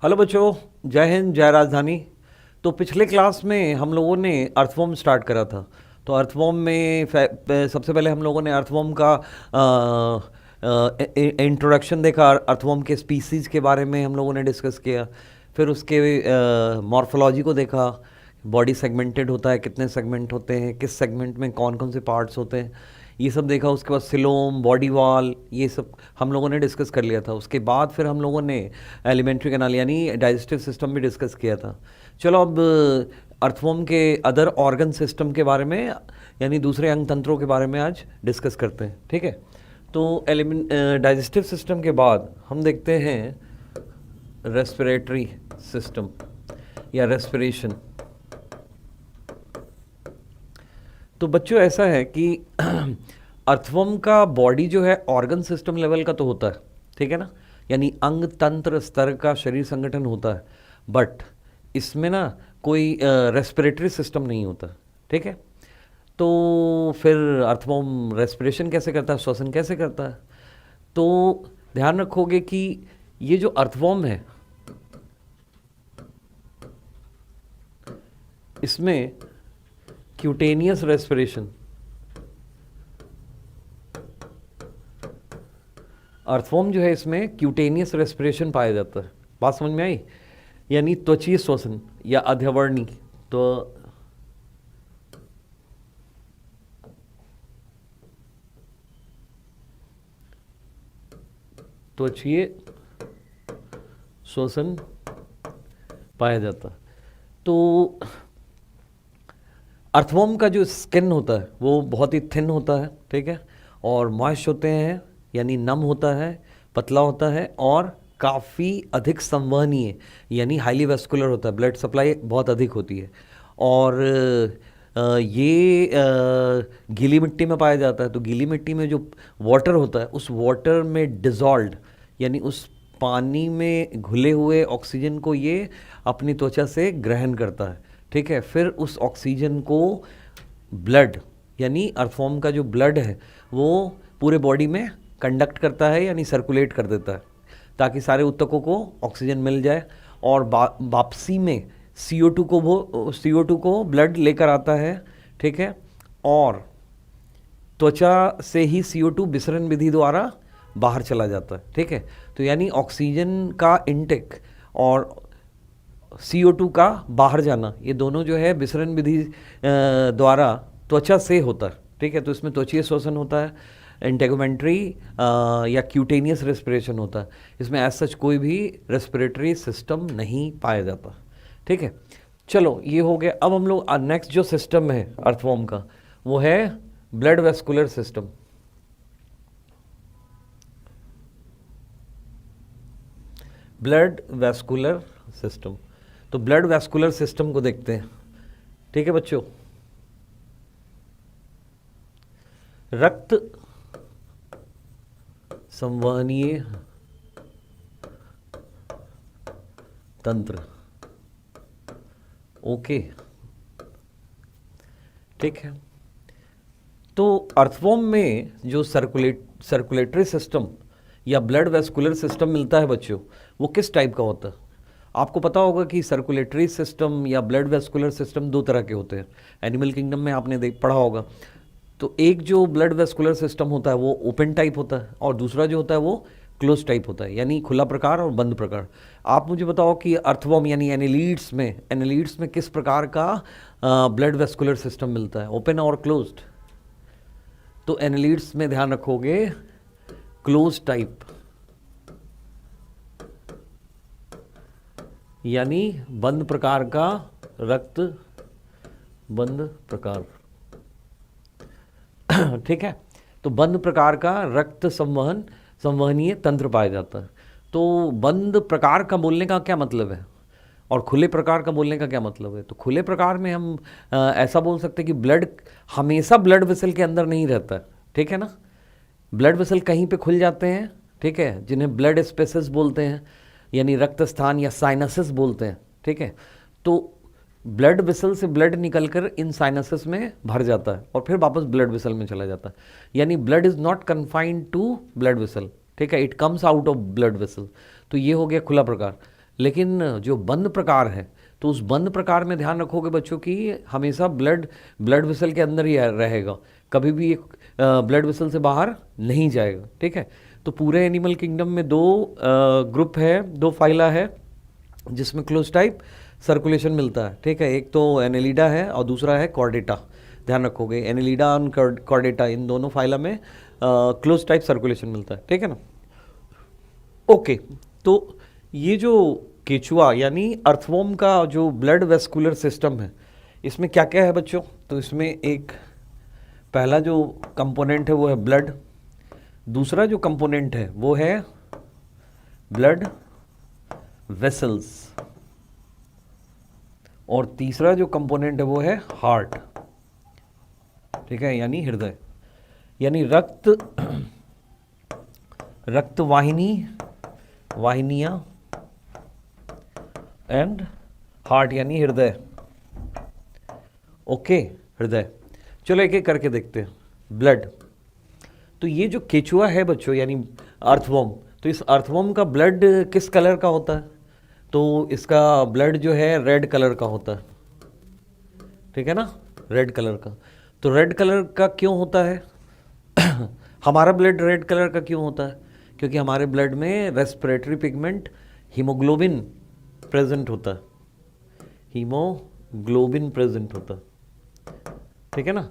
Hello बच्चों, जय हिंद, जय राजधानी। तो पिछले क्लास में हम लोगों ने अर्थवॉर्म स्टार्ट करा था। तो अर्थवॉर्म में सबसे पहले हम लोगों ने अर्थवॉर्म का इंट्रोडक्शन देखा, अर्थवॉर्म के स्पीसीज़ के बारे में हम लोगों ने डिस्कस किया। फिर उसके मॉर्फोलॉजी को देखा, बॉडी सेगमेंटेड होता है, कितने सेगमेंट होते हैं, किस सेगमेंट में कौन कौन से पार्ट्स होते हैं, ये सब देखा। उसके बाद सिलोम, बॉडी वॉल, ये सब हम लोगों ने डिस्कस कर लिया था। उसके बाद फिर हम लोगों ने एलिमेंट्री कैनाल यानी डाइजेस्टिव सिस्टम भी डिस्कस किया था। चलो अब अर्थवॉर्म के अदर ऑर्गन सिस्टम के बारे में यानी दूसरे अंग तंत्रों के बारे में आज डिस्कस करते हैं, ठीक है। तो डाइजेस्टिव सिस्टम के बाद हम देखते हैं रेस्पिरेटरी सिस्टम या रेस्पिरेशन। तो बच्चों ऐसा है कि अर्थवॉर्म का बॉडी जो है ऑर्गन सिस्टम लेवल का तो होता है, ठीक है ना, यानी अंग तंत्र स्तर का शरीर संगठन होता है। बट इसमें ना कोई रेस्पिरेटरी सिस्टम नहीं होता, ठीक है। तो फिर अर्थवॉर्म रेस्पिरेशन कैसे करता है, श्वसन कैसे करता है? तो ध्यान रखोगे कि ये जो अर्थवॉर्म है इसमें क्यूटेनियस रेस्पिरेशन, अर्थवॉर्म जो है इसमें क्यूटेनियस रेस्पिरेशन पाया जाता है। बात समझ में आई? यानी त्वचीय श्वसन या अध्यवर्णी। तो त्वचीय श्वसन पाया जाता है। तो अर्थवॉर्म का जो स्किन होता है वो बहुत ही थिन होता है, ठीक है, और मॉइस्ट होते हैं यानी नम होता है, पतला होता है और काफ़ी अधिक संवहनीय यानी हाईली वेस्कुलर होता है, ब्लड सप्लाई बहुत अधिक होती है। और ये गीली मिट्टी में पाया जाता है। तो गीली मिट्टी में जो वाटर होता है उस वाटर में डिज़ोल्व्ड यानी उस पानी में घुले हुए ऑक्सीजन को ये अपनी त्वचा से ग्रहण करता है, ठीक है। फिर उस ऑक्सीजन को ब्लड यानी अर्थवॉर्म का जो ब्लड है वो पूरे बॉडी में कंडक्ट करता है यानी सर्कुलेट कर देता है, ताकि सारे ऊतकों को ऑक्सीजन मिल जाए। और वापसी में CO2 को ब्लड लेकर आता है, ठीक है। और त्वचा से ही CO2 विसरण विधि द्वारा बाहर चला जाता है, ठीक है। तो यानी ऑक्सीजन का इनटेक और CO2 का बाहर जाना, ये दोनों जो है विसरण विधि द्वारा त्वचा से होता है, ठीक है। तो इसमें त्वचीय श्वसन होता है, इंटेगुमेंट्री या क्यूटेनियस रेस्पिरेशन होता है। इसमें एज सच कोई भी रेस्पिरेटरी सिस्टम नहीं पाया जाता, ठीक है। चलो ये हो गया। अब हम लोग नेक्स्ट जो सिस्टम है अर्थवॉर्म का वो है blood vascular system. Blood vascular system. तो ब्लड वेस्कुलर सिस्टम को देखते हैं, ठीक है बच्चों। रक्त संवहनीय तंत्र, ओके, ठीक है। तो अर्थवॉर्म में जो सर्कुलेटरी सिस्टम या ब्लड वेस्कुलर सिस्टम मिलता है बच्चों, वो किस टाइप का होता है? आपको पता होगा कि सर्कुलेटरी सिस्टम या ब्लड वेस्कुलर सिस्टम दो तरह के होते हैं। एनिमल किंगडम में आपने पढ़ा होगा। तो एक जो ब्लड वेस्कुलर सिस्टम होता है वो ओपन टाइप होता है और दूसरा जो होता है वो क्लोज टाइप होता है, यानी खुला प्रकार और बंद प्रकार। आप मुझे बताओ कि अर्थवॉर्म यानी एनालिड्स में किस प्रकार का ब्लड वेस्कुलर सिस्टम मिलता है, ओपन और क्लोज्ड? तो एनालिड्स में ध्यान रखोगे क्लोज टाइप यानी बंद प्रकार का रक्त, बंद प्रकार ठीक है। तो बंद प्रकार का रक्त संवहनीय तंत्र पाया जाता है। तो बंद प्रकार का बोलने का क्या मतलब है और खुले प्रकार का बोलने का क्या मतलब है? तो खुले प्रकार में हम ऐसा बोल सकते हैं कि ब्लड हमेशा ब्लड वेसल के अंदर नहीं रहता है, ठीक है ना। ब्लड वेसल कहीं पे खुल जाते हैं, ठीक है, जिन्हें ब्लड स्पेसेस बोलते हैं यानी रक्त स्थान या साइनसेस बोलते हैं, ठीक है। तो ब्लड वेसल से ब्लड निकलकर इन साइनसेस में भर जाता है और फिर वापस ब्लड वेसल में चला जाता है, यानी blood is not confined to blood vessel, ठीक है, it comes out of blood vessel. तो ये हो गया खुला प्रकार। लेकिन जो बंद प्रकार है, तो उस बंद प्रकार में ध्यान रखोगे बच्चों कि हमेशा ब्लड वेसल के अंदर ही रहेगा, कभी भी एक ब्लड वेसल से बाहर नहीं जाएगा। ठीक है, तो पूरे एनिमल किंगडम में दो ग्रुप है, दो फाइला है जिसमें क्लोज टाइप सर्कुलेशन मिलता है। ठीक है, एक तो एनेलिडा है और दूसरा है कॉर्डेटा। ध्यान रखोगे एनेलिडा और कॉर्डेटा, इन दोनों फाइला में क्लोज टाइप सर्कुलेशन मिलता है। ठीक है ना। ओके, तो ये जो केचुआ यानी अर्थवॉर्म का जो ब्लड वेस्कुलर सिस्टम है, इसमें क्या क्या है बच्चों? तो इसमें एक पहला जो कंपोनेंट है वो है ब्लड, दूसरा जो कंपोनेंट है वो है ब्लड वेसल्स, और तीसरा जो कंपोनेंट है वो है हार्ट। ठीक है, यानी हृदय, यानी रक्त वाहिनियां एंड हार्ट यानी हृदय। ओके, हृदय। चलो एक एक करके देखते हैं। ब्लड, तो ये जो केचुआ है बच्चों यानी अर्थवॉर्म, तो इस अर्थवॉर्म का ब्लड किस कलर का होता है? तो इसका ब्लड जो है रेड कलर का होता है। ठीक है ना, रेड कलर का। तो रेड कलर का क्यों होता है? हमारा ब्लड रेड कलर का क्यों होता है? क्योंकि हमारे ब्लड में रेस्पिरेटरी पिगमेंट हीमोग्लोबिन प्रेजेंट होता है, हीमोग्लोबिन प्रेजेंट होता है। ठीक है ना।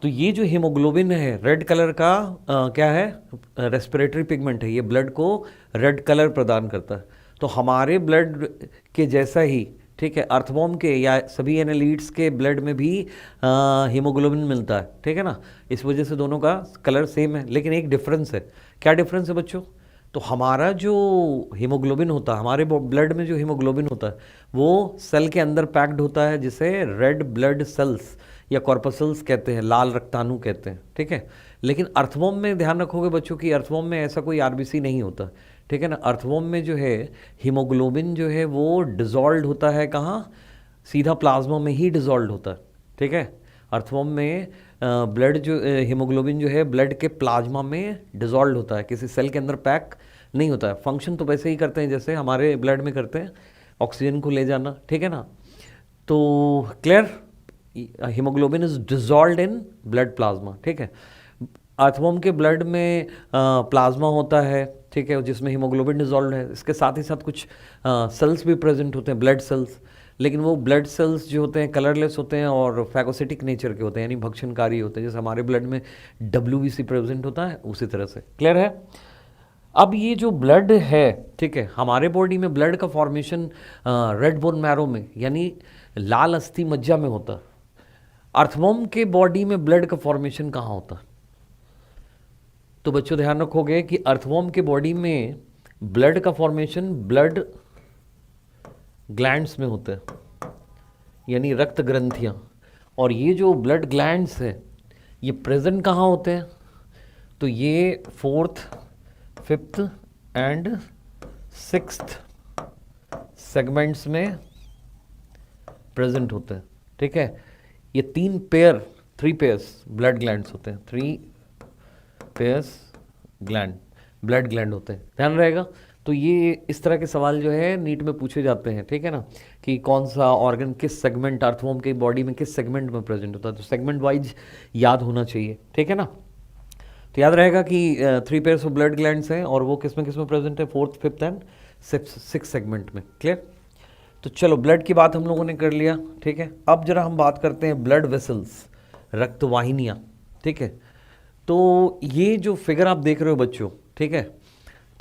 तो ये जो हीमोग्लोबिन है रेड कलर का क्या है? रेस्पिरेटरी पिगमेंट है, ये ब्लड को रेड कलर प्रदान करता है। तो हमारे ब्लड के जैसा ही, ठीक है, अर्थवॉर्म के या सभी एनालिड्स के ब्लड में भी हीमोग्लोबिन मिलता है। ठीक है ना, इस वजह से दोनों का कलर सेम है, लेकिन एक डिफरेंस है। क्या डिफरेंस है बच्चों? तो हमारा जो हीमोग्लोबिन होता है, हमारे ब्लड में जो हीमोग्लोबिन होता है वो सेल के अंदर पैक्ड होता है, जिसे रेड ब्लड सेल्स या कॉर्पसल्स कहते हैं, लाल रक्ताणु कहते हैं। ठीक है, लेकिन अर्थवॉर्म में ध्यान रखोगे बच्चों कि अर्थवॉर्म में ऐसा कोई आरबीसी नहीं होता। ठीक है ना, अर्थवॉर्म में जो है हीमोग्लोबिन जो है वो डिजॉल्व होता है कहाँ? सीधा प्लाज्मा में ही डिजॉल्व होता है। ठीक है, अर्थवॉर्म में ब्लड जो हीमोग्लोबिन जो है ब्लड के प्लाज्मा में डिजॉल्व होता है, किसी सेल के अंदर पैक नहीं होता है। फंक्शन तो वैसे ही करते हैं जैसे हमारे ब्लड में करते हैं, ऑक्सीजन को ले जाना। ठीक है ना, तो clear, haemoglobin is dissolved in blood plasma. ठीक है, अर्थवॉर्म के ब्लड में प्लाज्मा होता है, ठीक है, जिसमें हीमोग्लोबिन डिजॉल्व है। इसके साथ ही साथ कुछ सेल्स भी प्रेजेंट होते हैं, ब्लड सेल्स, लेकिन वो ब्लड सेल्स जो होते हैं कलरलेस होते हैं और फैगोसिटिक नेचर के होते हैं, यानी भक्षणकारी होते हैं। जैसे हमारे ब्लड में WBC प्रेजेंट होता है उसी तरह से। क्लियर है? अब ये जो ब्लड है, ठीक है, हमारे बॉडी में ब्लड का फॉर्मेशन रेड बोन मैरो में यानी लाल अस्थि मज्जा में होता है। अर्थवॉर्म के बॉडी में ब्लड का फॉर्मेशन कहाँ होता है? तो बच्चों ध्यान रखोगे कि अर्थवॉर्म के बॉडी में ब्लड का फॉर्मेशन ब्लड ग्लैंड्स में होता है, यानी रक्त ग्रंथियां। और ये जो ब्लड ग्लैंड्स है ये प्रेजेंट कहाँ होते हैं? तो ये 4th, 5th and 6th segments में प्रेजेंट होते हैं। ठीक है, ये 3 पेयर्स ब्लड ग्लैंड्स होते हैं, 3 पेयर्स ब्लड ग्लैंड होते हैं। ध्यान रहेगा। तो ये इस तरह के सवाल जो है नीट में पूछे जाते हैं। ठीक है ना, कि कौन सा ऑर्गन किस सेगमेंट, अर्थवॉर्म के बॉडी में किस सेगमेंट में प्रेजेंट होता है, तो सेगमेंट वाइज याद होना चाहिए। ठीक है ना, तो याद रहेगा कि 3 पेयर्स ऑफ ब्लड ग्लैंड्स हैं और वो किस में प्रेजेंट है? 4th, 5th and 6th segment में। क्लियर? तो चलो ब्लड की बात हम लोगों ने कर लिया। ठीक है, अब जरा हम बात करते हैं ब्लड वेसल्स, रक्तवाहिनियाँ। ठीक है, तो ये जो फिगर आप देख रहे हो बच्चों, ठीक है,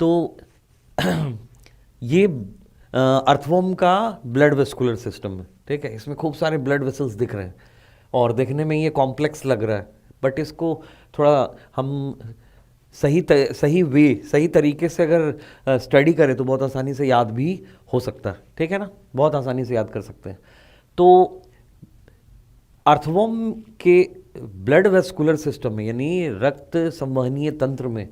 तो ये अर्थवॉर्म का ब्लड वेस्कुलर सिस्टम है। ठीक है, इसमें खूब सारे ब्लड वेसल्स दिख रहे हैं और देखने में ये कॉम्प्लेक्स लग रहा है, बट इसको थोड़ा हम सही तरीके से अगर स्टडी करें तो बहुत आसानी से याद भी हो सकता है। ठीक है ना, बहुत आसानी से याद कर सकते हैं। तो अर्थवॉर्म के ब्लड वेस्कुलर सिस्टम में यानी रक्त संवहनीय तंत्र में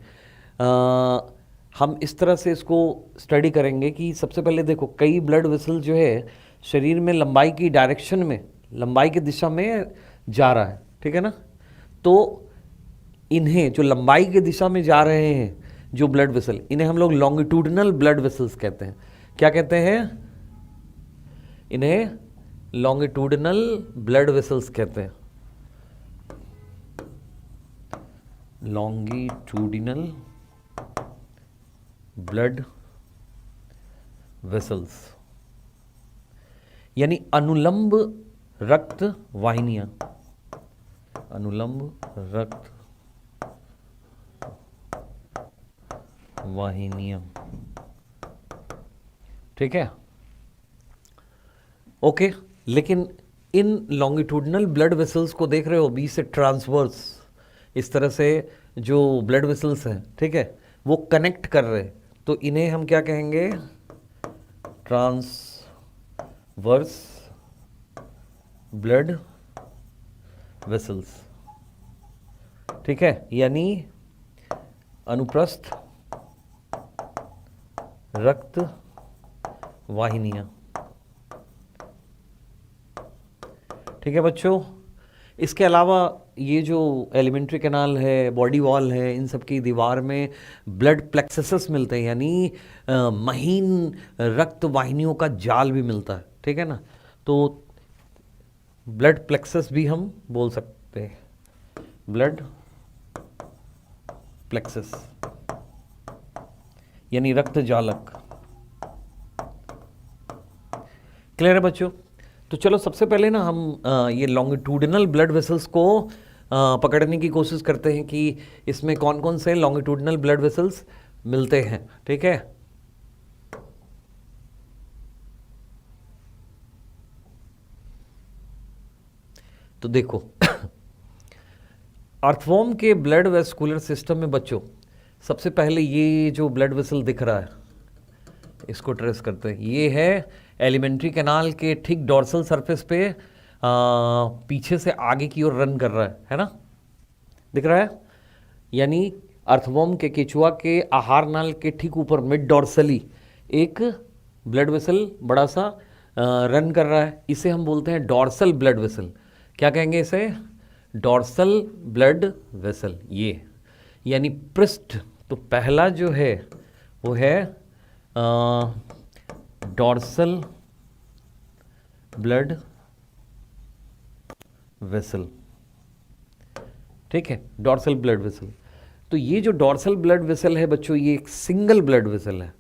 हम इस तरह से इसको स्टडी करेंगे कि सबसे पहले देखो कई ब्लड वेसल जो है शरीर में लंबाई की डायरेक्शन में, लंबाई की दिशा में जा रहा है। ठीक है ना, तो इन्हें जो लंबाई की दिशा में जा रहे हैं जो ब्लड वेसल, इन्हें हम लोग लॉन्गिट्यूडनल ब्लड वेसल्स कहते हैं। क्या कहते हैं? इन्हें लॉन्गिट्यूडिनल ब्लड वेसल्स कहते हैं। लॉन्गिट्यूडिनल ब्लड वेसल्स यानी अनुलंब रक्त वाहिनियां। अनुलंब रक्त वाहिनियां, ठीक है, ओके। लेकिन इन लॉन्गिट्यूडिनल ब्लड वेसल्स को देख रहे हो, बीच से ट्रांसवर्स इस तरह से जो ब्लड वेसल्स हैं, ठीक है, वो कनेक्ट कर रहे, तो इन्हें हम क्या कहेंगे? ट्रांसवर्स ब्लड वेसल्स, ठीक है, यानी अनुप्रस्थ रक्त वाहिनियां, ठीक है बच्चों। इसके अलावा ये जो एलिमेंट्री कैनाल है, बॉडी वॉल है, इन सब की दीवार में ब्लड प्लेक्सेस मिलते हैं, यानी महीन रक्त वाहिनियों का जाल भी मिलता है, ठीक है ना। तो ब्लड प्लेक्सेस भी हम बोल सकते हैं, ब्लड प्लेक्सेस यानी रक्त जालक। क्लियर है बच्चों? तो चलो सबसे पहले ना हम ये लॉन्गिट्यूडिनल ब्लड वेसल्स को पकड़ने की कोशिश करते हैं कि इसमें कौन कौन से लॉन्गिट्यूडिनल ब्लड वेसल्स मिलते हैं, ठीक है। तो देखो अर्थवॉर्म के ब्लड वेस्कुलर सिस्टम में बच्चों सबसे पहले ये जो ब्लड वेसल दिख रहा है, इसको ट्रेस करते हैं। ये है एलिमेंट्री कैनाल के ठीक डॉर्सल सरफेस पे पीछे से आगे की ओर रन कर रहा है ना, दिख रहा है। यानी अर्थवॉर्म के, केचुआ के आहार नाल के ठीक ऊपर मिड डॉर्सली एक ब्लड वेसल बड़ा सा रन कर रहा है। इसे हम बोलते हैं डॉर्सल ब्लड वेसल। क्या कहेंगे इसे? Dorsal blood vessel. ये यानी पृष्ठ, तो पहला जो है वो है डॉर्सल ब्लड वेसल, ठीक है, डॉर्सल ब्लड वेसल। तो ये जो डॉर्सल ब्लड वेसल है बच्चों, ये एक सिंगल ब्लड वेसल है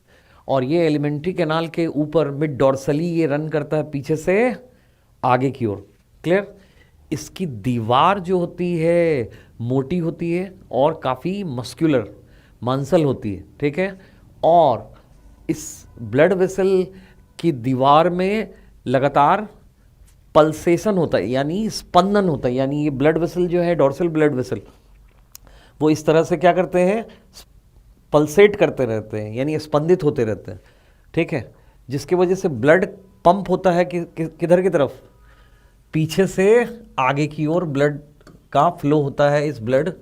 और ये एलिमेंट्री कैनाल के ऊपर मिड डॉर्सली ये रन करता है पीछे से आगे की ओर। क्लियर? इसकी दीवार जो होती है मोटी होती है और काफ़ी मस्कुलर, मांसल होती है, ठीक है। और इस ब्लड वेसल की दीवार में लगातार पल्सेशन होता है, यानी स्पंदन होता है। यानी ये ब्लड वेसल जो है, डॉर्सल ब्लड वेसल, वो इस तरह से क्या करते हैं? पल्सेट करते रहते हैं, यानी स्पंदित होते रहते हैं, ठीक है। जिसकी वजह से ब्लड पंप होता है किधर की तरफ? पीछे से आगे की ओर ब्लड का फ्लो होता है इस ब्लड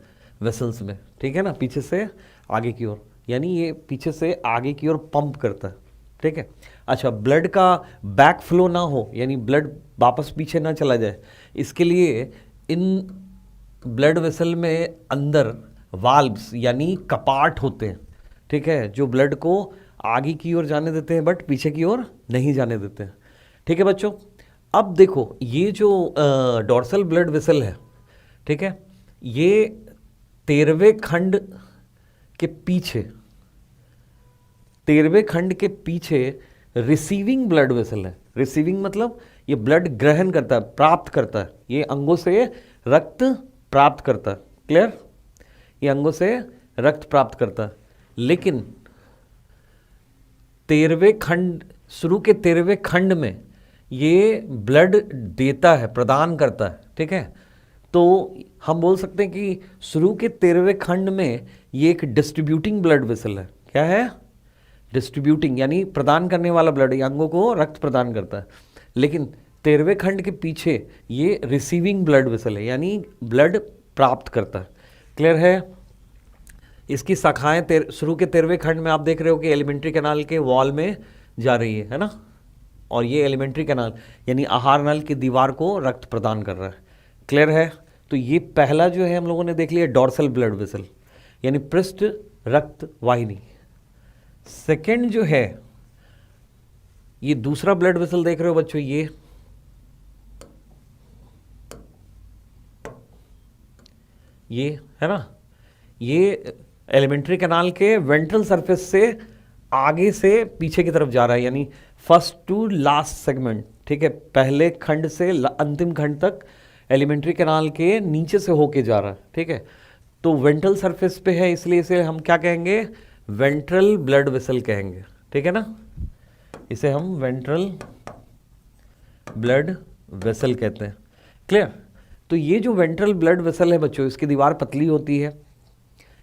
वेसल्स में, ठीक है ना, पीछे से आगे की ओर, यानी ये पीछे से आगे की ओर पंप करता है, ठीक है। अच्छा, ब्लड का बैक फ्लो ना हो, यानी ब्लड वापस पीछे ना चला जाए, इसके लिए इन ब्लड वेसल में अंदर वाल्व्स यानी कपाट होते हैं, ठीक है, जो ब्लड को आगे की ओर जाने देते हैं बट पीछे की ओर नहीं जाने देते हैं, ठीक है बच्चों। अब देखो ये जो डॉर्सल ब्लड वेसल है, ठीक है, ये 13वें खंड के पीछे, 13वें खंड के पीछे रिसीविंग ब्लड वेसल है। रिसीविंग मतलब ये ब्लड ग्रहण करता है, प्राप्त करता है, ये अंगों से रक्त प्राप्त करता है। क्लियर? ये अंगों से रक्त प्राप्त करता है, लेकिन 13वें खंड, शुरू के 13वें खंड में ये ब्लड देता है, प्रदान करता है, ठीक है। तो हम बोल सकते हैं कि शुरू के 13वें खंड में ये एक डिस्ट्रीब्यूटिंग ब्लड वेसल है। क्या है? डिस्ट्रीब्यूटिंग, यानी प्रदान करने वाला ब्लड, अंगों को रक्त प्रदान करता है। लेकिन 13वें खंड के पीछे ये रिसीविंग ब्लड वेसल है, यानी ब्लड प्राप्त करता है। क्लियर है? इसकी शाखाएं शुरू के 13वें खंड में आप देख रहे हो कि एलिमेंट्री कैनाल के वॉल में जा रही है ना, और ये एलिमेंट्री कैनाल यानी आहार नल की दीवार को रक्त प्रदान कर रहा है। क्लियर है? तो ये पहला जो है हम लोगों ने देख लिया डॉर्सल ब्लड वेसल, यानी पृष्ठ रक्त वाहिनी। सेकेंड जो है ये दूसरा ब्लड वेसल देख रहे हो बच्चों, ये है ना, ये एलिमेंट्री कैनाल के वेंट्रल सरफेस से आगे से पीछे की तरफ जा रहा है, यानी फर्स्ट टू लास्ट सेगमेंट, ठीक है, पहले खंड से अंतिम खंड तक एलिमेंट्री कैनाल के नीचे से होके जा रहा है, ठीक है। तो वेंट्रल सरफेस पे है, इसलिए इसे हम क्या कहेंगे, वेंट्रल ब्लड वेसल कहेंगे, ठीक है ना, इसे हम वेंट्रल ब्लड वेसल कहते हैं। क्लियर। तो ये जो वेंट्रल ब्लड वेसल है बच्चों, इसकी दीवार पतली होती है,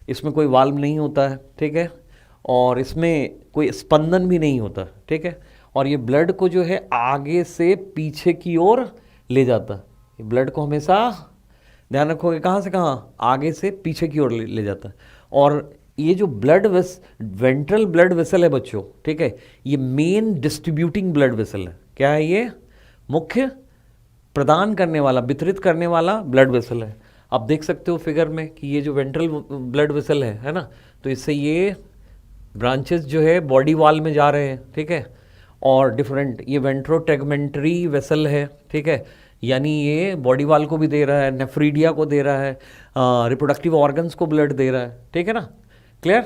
इसमें कोई वाल्व नहीं होता है, ठीक है, और इसमें कोई स्पंदन भी नहीं होता, ठीक है, और ये ब्लड को जो है आगे से पीछे की ओर ले जाता है। ये ब्लड को हमेशा ध्यान रखोगे, कहाँ से कहाँ, आगे से पीछे की ओर ले जाता है। और ये जो वेंट्रल ब्लड वेसल है बच्चों, ठीक है, ये मेन डिस्ट्रीब्यूटिंग ब्लड वेसल है। क्या है ये, मुख्य प्रदान करने वाला, वितरित करने वाला ब्लड वेसल है। आप देख सकते हो फिगर में कि ये जो वेंट्रल ब्लड वेसल है ना, तो इससे ये ब्रांचेस जो है बॉडी वॉल में जा रहे हैं, ठीक है, और डिफरेंट ये वेंट्रोटेगमेंट्री वेसल है, ठीक है, यानी ये बॉडी वॉल को भी दे रहा है, नेफ्रीडिया को दे रहा है, रिप्रोडक्टिव ऑर्गन्स को ब्लड दे रहा है, ठीक है ना। क्लियर।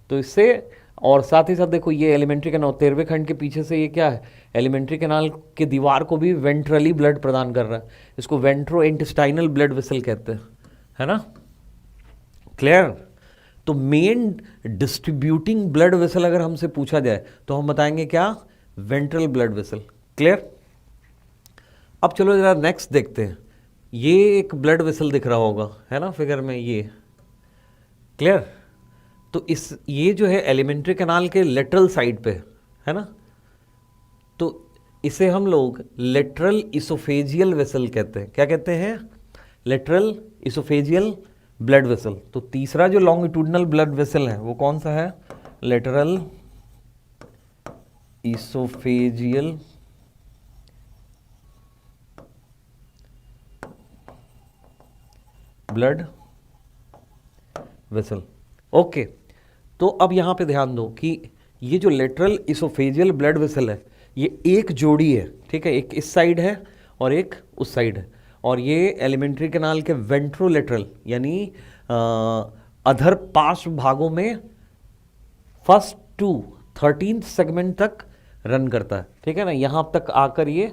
तो इससे, और साथ ही साथ देखो ये एलिमेंट्री कैनाल 13वें खंड के पीछे से ये क्या है, एलिमेंट्री कैनाल के दीवार को भी वेंट्रली ब्लड प्रदान कर रहा है, इसको वेंट्रो इंटेस्टाइनल ब्लड वेसल कहते हैं, है ना। क्लियर। तो मेन डिस्ट्रीब्यूटिंग ब्लड वेसल अगर हमसे पूछा जाए तो हम बताएंगे क्या, वेंट्रल ब्लड वेसल। क्लियर। अब चलो जरा नेक्स्ट देखते हैं, ये एक ब्लड वेसल दिख रहा होगा, है ना, फिगर में ये। क्लियर। तो ये जो है एलिमेंट्री कैनाल के लेटरल साइड पे है ना, तो इसे हम लोग लेटरल इसोफेजियल वेसल कहते हैं। क्या कहते हैं, लेटरल इसोफेजियल ब्लड वेसल। तो तीसरा जो लॉन्गिट्यूडनल ब्लड वेसल है वो कौन सा है, lateral oesophageal blood vessel. Okay. तो अब यहां पे ध्यान दो कि ये जो लेटरल इसोफेजियल ब्लड वेसल है ये एक जोड़ी है, ठीक है, एक इस साइड है और एक उस साइड है, और ये एलिमेंट्री कैनाल के वेंट्रोलेटरल यानी अधर पार्श्व भागों में फर्स्ट टू 13th सेगमेंट तक रन करता है, ठीक है ना। यहां तक आकर ये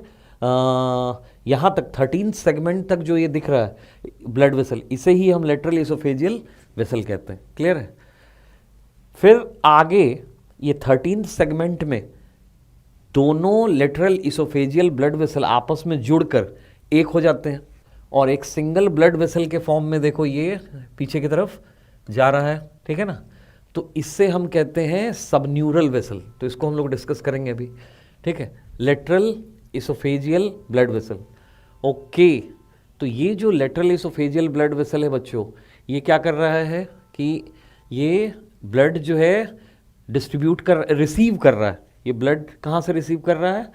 यहाँ तक 13th सेगमेंट तक जो ये दिख रहा है ब्लड वेसल, इसे ही हम लेटरल इसोफेजियल वेसल कहते हैं। क्लियर है। फिर आगे ये 13th सेगमेंट में दोनों लेटरल इसोफेजियल ब्लड वेसल आपस में जुड़कर एक हो जाते हैं और एक सिंगल ब्लड वेसल के फॉर्म में देखो ये पीछे की तरफ जा रहा है, ठीक है ना। तो इससे हम कहते हैं सबन्यूरल वेसल। तो इसको हम लोग डिस्कस करेंगे अभी, ठीक है, lateral oesophageal blood vessel. Okay. तो ये जो लेटरल इसोफेजियल ब्लड वेसल है बच्चों, ये क्या कर रहा है कि ये ब्लड जो है रिसीव कर रहा है। ये ब्लड कहाँ से रिसीव कर रहा है,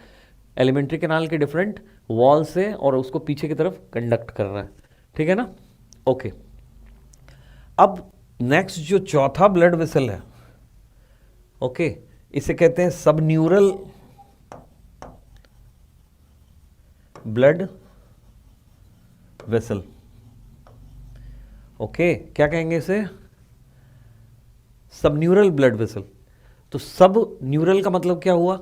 एलिमेंट्री कैनाल के डिफरेंट वॉल से, और उसको पीछे की तरफ कंडक्ट कर रहा है, ठीक है ना। ओके। अब नेक्स्ट जो चौथा ब्लड वेसल है, ओके, इसे कहते हैं सबन्यूरल ब्लड वेसल। ओके, क्या कहेंगे इसे, सबन्यूरल ब्लड वेसल। तो सब न्यूरल का मतलब क्या हुआ,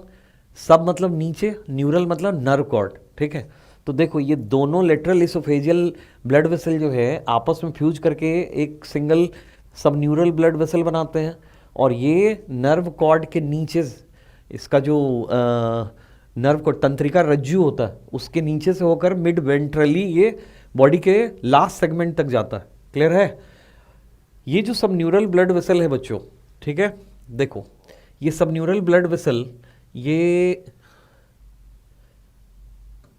सब मतलब नीचे, न्यूरल मतलब नर्व कॉर्ड, ठीक है। तो देखो ये दोनों लेटरल इसोफेजियल ब्लड वेसल जो है आपस में फ्यूज करके एक सिंगल सबन्यूरल ब्लड वेसल बनाते हैं, और ये नर्व कॉर्ड के नीचे इसका जो नर्व कॉर्ड तंत्रिका रज्जु होता है उसके नीचे से होकर मिड वेंट्रली ये बॉडी के लास्ट सेगमेंट तक जाता है। क्लियर है। ये जो सबन्यूरल ब्लड वेसल है बच्चों, ठीक है, देखो ये सबन्यूरल ब्लड वेसल, ये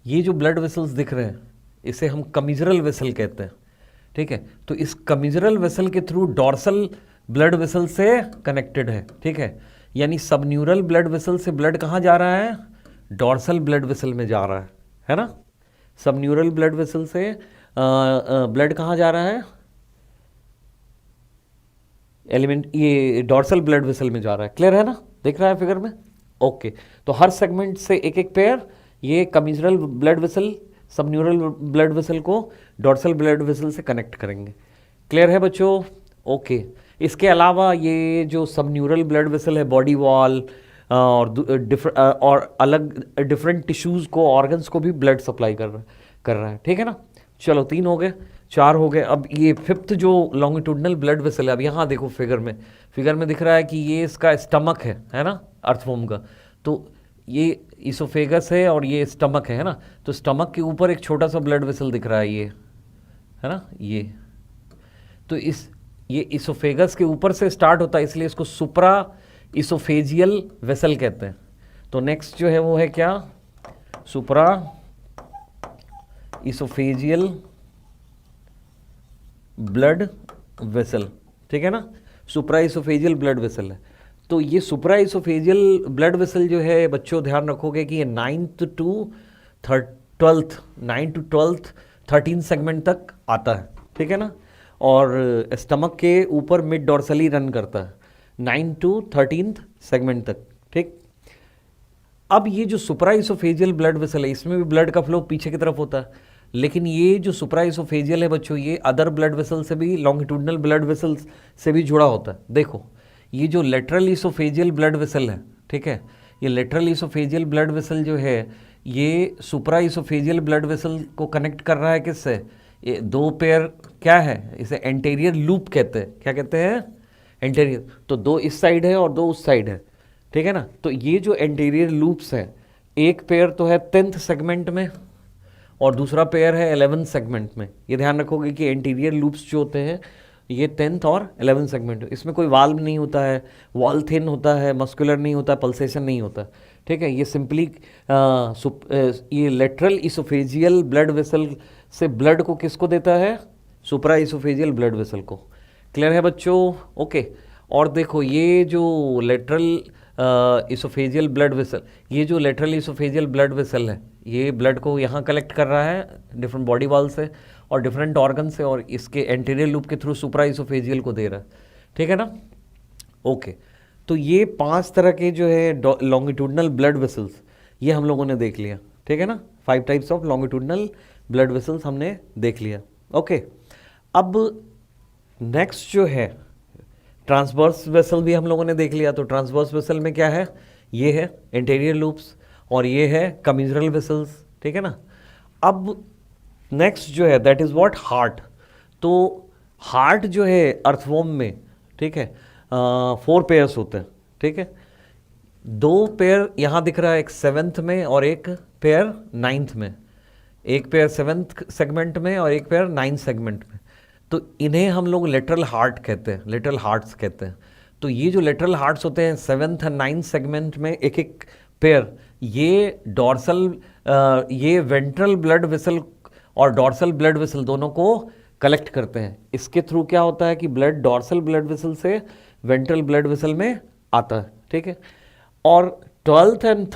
जो ब्लड वेसल्स दिख रहे हैं इसे हम कमिजरल वेसल कहते हैं, ठीक है। तो इस कमिजरल वेसल के थ्रू डॉर्सल ब्लड वेसल से कनेक्टेड है, ठीक है, यानी सबन्यूरल ब्लड वेसल से ब्लड कहाँ जा रहा है, डॉर्सल ब्लड वेसल में जा रहा है ना। सबन्यूरल ब्लड वेसल से ब्लड कहाँ जा रहा है, ये डॉर्सल ब्लड वेसल में जा रहा है। क्लियर है ना, दिख रहा है फिगर में। ओके, तो हर सेगमेंट से एक एक पेयर, ये कमिजरल ब्लड वेसल सबन्यूरल ब्लड वेसल को डॉर्सल ब्लड वेसल से कनेक्ट करेंगे। क्लियर है बच्चों? ओके, इसके अलावा ये जो सबन्यूरल ब्लड वेसल है बॉडी वॉल और अलग डिफरेंट टिश्यूज़ को, ऑर्गन्स को भी ब्लड सप्लाई कर रहा है। ठीक है ना? चलो 3 हो गए, 4 हो गए। अब ये फिफ्थ जो लॉन्गिट्यूडनल ब्लड वेसल है, अब यहाँ देखो फिगर में दिख रहा है कि ये इसका स्टमक है ना, अर्थवॉर्म का। तो ये इसोफेगस है और ये स्टमक है ना, तो स्टमक के ऊपर एक छोटा सा ब्लड वेसल दिख रहा है, ये है ना, ये तो ये इसोफेगस के ऊपर से स्टार्ट होता है, इसलिए इसको सुप्रा इसोफेजियल वेसल कहते हैं। तो नेक्स्ट जो है वो है क्या? सुप्रा इसोफेजियल ब्लड वेसल। ठीक है ना, सुप्रा इसोफेजियल ब्लड वेसल है। तो ये सुप्रा इसोफेजियल ब्लड वेसल जो है बच्चों, ध्यान रखोगे कि ये 9th to 12th 13 सेगमेंट तक आता है। ठीक है ना, और स्टमक के ऊपर मिड डॉर्सली रन करता है 9 to 13th सेगमेंट तक। ठीक, अब ये जो सुप्रा इसोफेजियल ब्लड वेसल है, इसमें भी ब्लड का फ्लो पीछे की तरफ होता है, लेकिन ये जो सुप्रा इसोफेजियल है बच्चों, ये अदर ब्लड वेसल से भी, लॉन्गिट्यूडनल ब्लड वेसल से भी जुड़ा होता है। देखो, ये जो लेटरल इसोफेजियल ब्लड वेसल है, ठीक है, ये लेटरल इसोफेजियल ब्लड वेसल जो है, ये सुप्रा इसोफेजियल ब्लड वेसल को कनेक्ट कर रहा है किससे? ये 2 पेयर क्या है, इसे एंटेरियर लूप कहते हैं। क्या कहते हैं? एंटेरियर। तो 2 इस साइड है और 2 उस साइड है। ठीक है ना, तो ये जो एंटेरियर लूप्स हैं, एक पेयर तो है 10th सेगमेंट में और दूसरा पेयर है 11th सेगमेंट में। ये ध्यान रखोगे कि एंटीरियर लूप्स जो होते हैं ये 10th और 11th सेगमेंट, इसमें कोई वाल्व नहीं होता है, वॉल थिन होता है, मस्कुलर नहीं होता, पल्सेशन नहीं होता। ठीक है, ये सिंपली ये लेटरल इसोफेजियल ब्लड वेसल से ब्लड को किसको देता है? सुप्रा इसोफेजियल ब्लड वेसल को। क्लियर है बच्चों? ओके, और देखो ये जो लेटरल इसोफेजियल ब्लड वेसल, ये जो लेटरल इसोफेजियल ब्लड वेसल है, ये ब्लड को यहाँ कलेक्ट कर रहा है डिफरेंट बॉडी वॉल से और डिफरेंट ऑर्गन से, और इसके एंटीरियर लूप के थ्रू सुप्रा इसोफेजियल को दे रहा है। ठीक है ना? ओके, तो ये 5 तरह के जो है लॉन्गिट्यूडनल ब्लड वेसल्स, ये हम लोगों ने देख लिया। ठीक है ना, 5 types of longitudinal blood vessels हमने देख लिया। ओके, अब नेक्स्ट जो है ट्रांसवर्स वेसल भी हम लोगों ने देख लिया। तो ट्रांसवर्स वेसल में क्या है? ये है एंटीरियर लूप्स और ये है कमिजरल वेसल्स। ठीक है ना, अब नेक्स्ट जो है दैट इज़ व्हाट? हार्ट। तो हार्ट जो है अर्थवॉर्म में, ठीक है, 4 पेयर्स होते हैं। ठीक है, 2 पेयर यहाँ दिख रहा है, एक 7th में और एक पेयर 9th में, एक पेयर 7th सेगमेंट में और एक पेयर 9th सेगमेंट में। तो इन्हें हम लोग लेटरल हार्ट कहते हैं, लेटरल हार्ट्स कहते हैं। तो ये जो लेटरल हार्ट्स होते हैं 7th और 9th सेगमेंट में एक एक पेयर, ये डॉर्सल ये वेंट्रल ब्लड वेसल और डॉर्सल ब्लड वेसल दोनों को कलेक्ट करते हैं। इसके थ्रू क्या होता है कि ब्लड डॉर्सल ब्लड वेसल से वेंट्रल ब्लड वेसल में आता है। ठीक है, और 12th एंड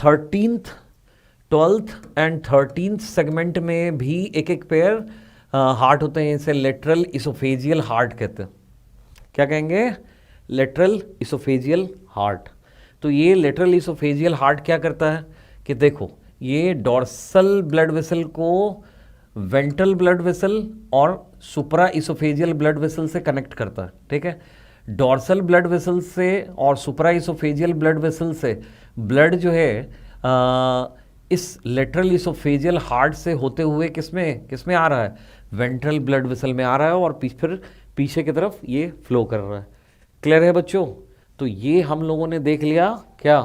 13th सेगमेंट में भी एक एक पेयर हार्ट होते हैं। इसे लेटरल इसोफेजियल हार्ट कहते हैं। क्या कहेंगे? Lateral oesophageal heart. तो ये लेटरल इसोफेजियल हार्ट क्या करता है कि देखो, ये डॉर्सल ब्लड वेसल को वेंट्रल ब्लड वेसल और सुप्रा इसोफेजियल ब्लड वेसल से कनेक्ट करता है। ठीक है, डॉर्सल ब्लड वेसल से और सुप्रा इसोफेजियल ब्लड वेसल से ब्लड जो है इस लेटरल इसोफेजियल हार्ट से होते हुए किसमें आ रहा है? वेंट्रल ब्लड वेसल में आ रहा है और फिर पीछे की तरफ ये फ्लो कर रहा है। क्लियर है बच्चों? तो ये हम लोगों ने देख लिया क्या?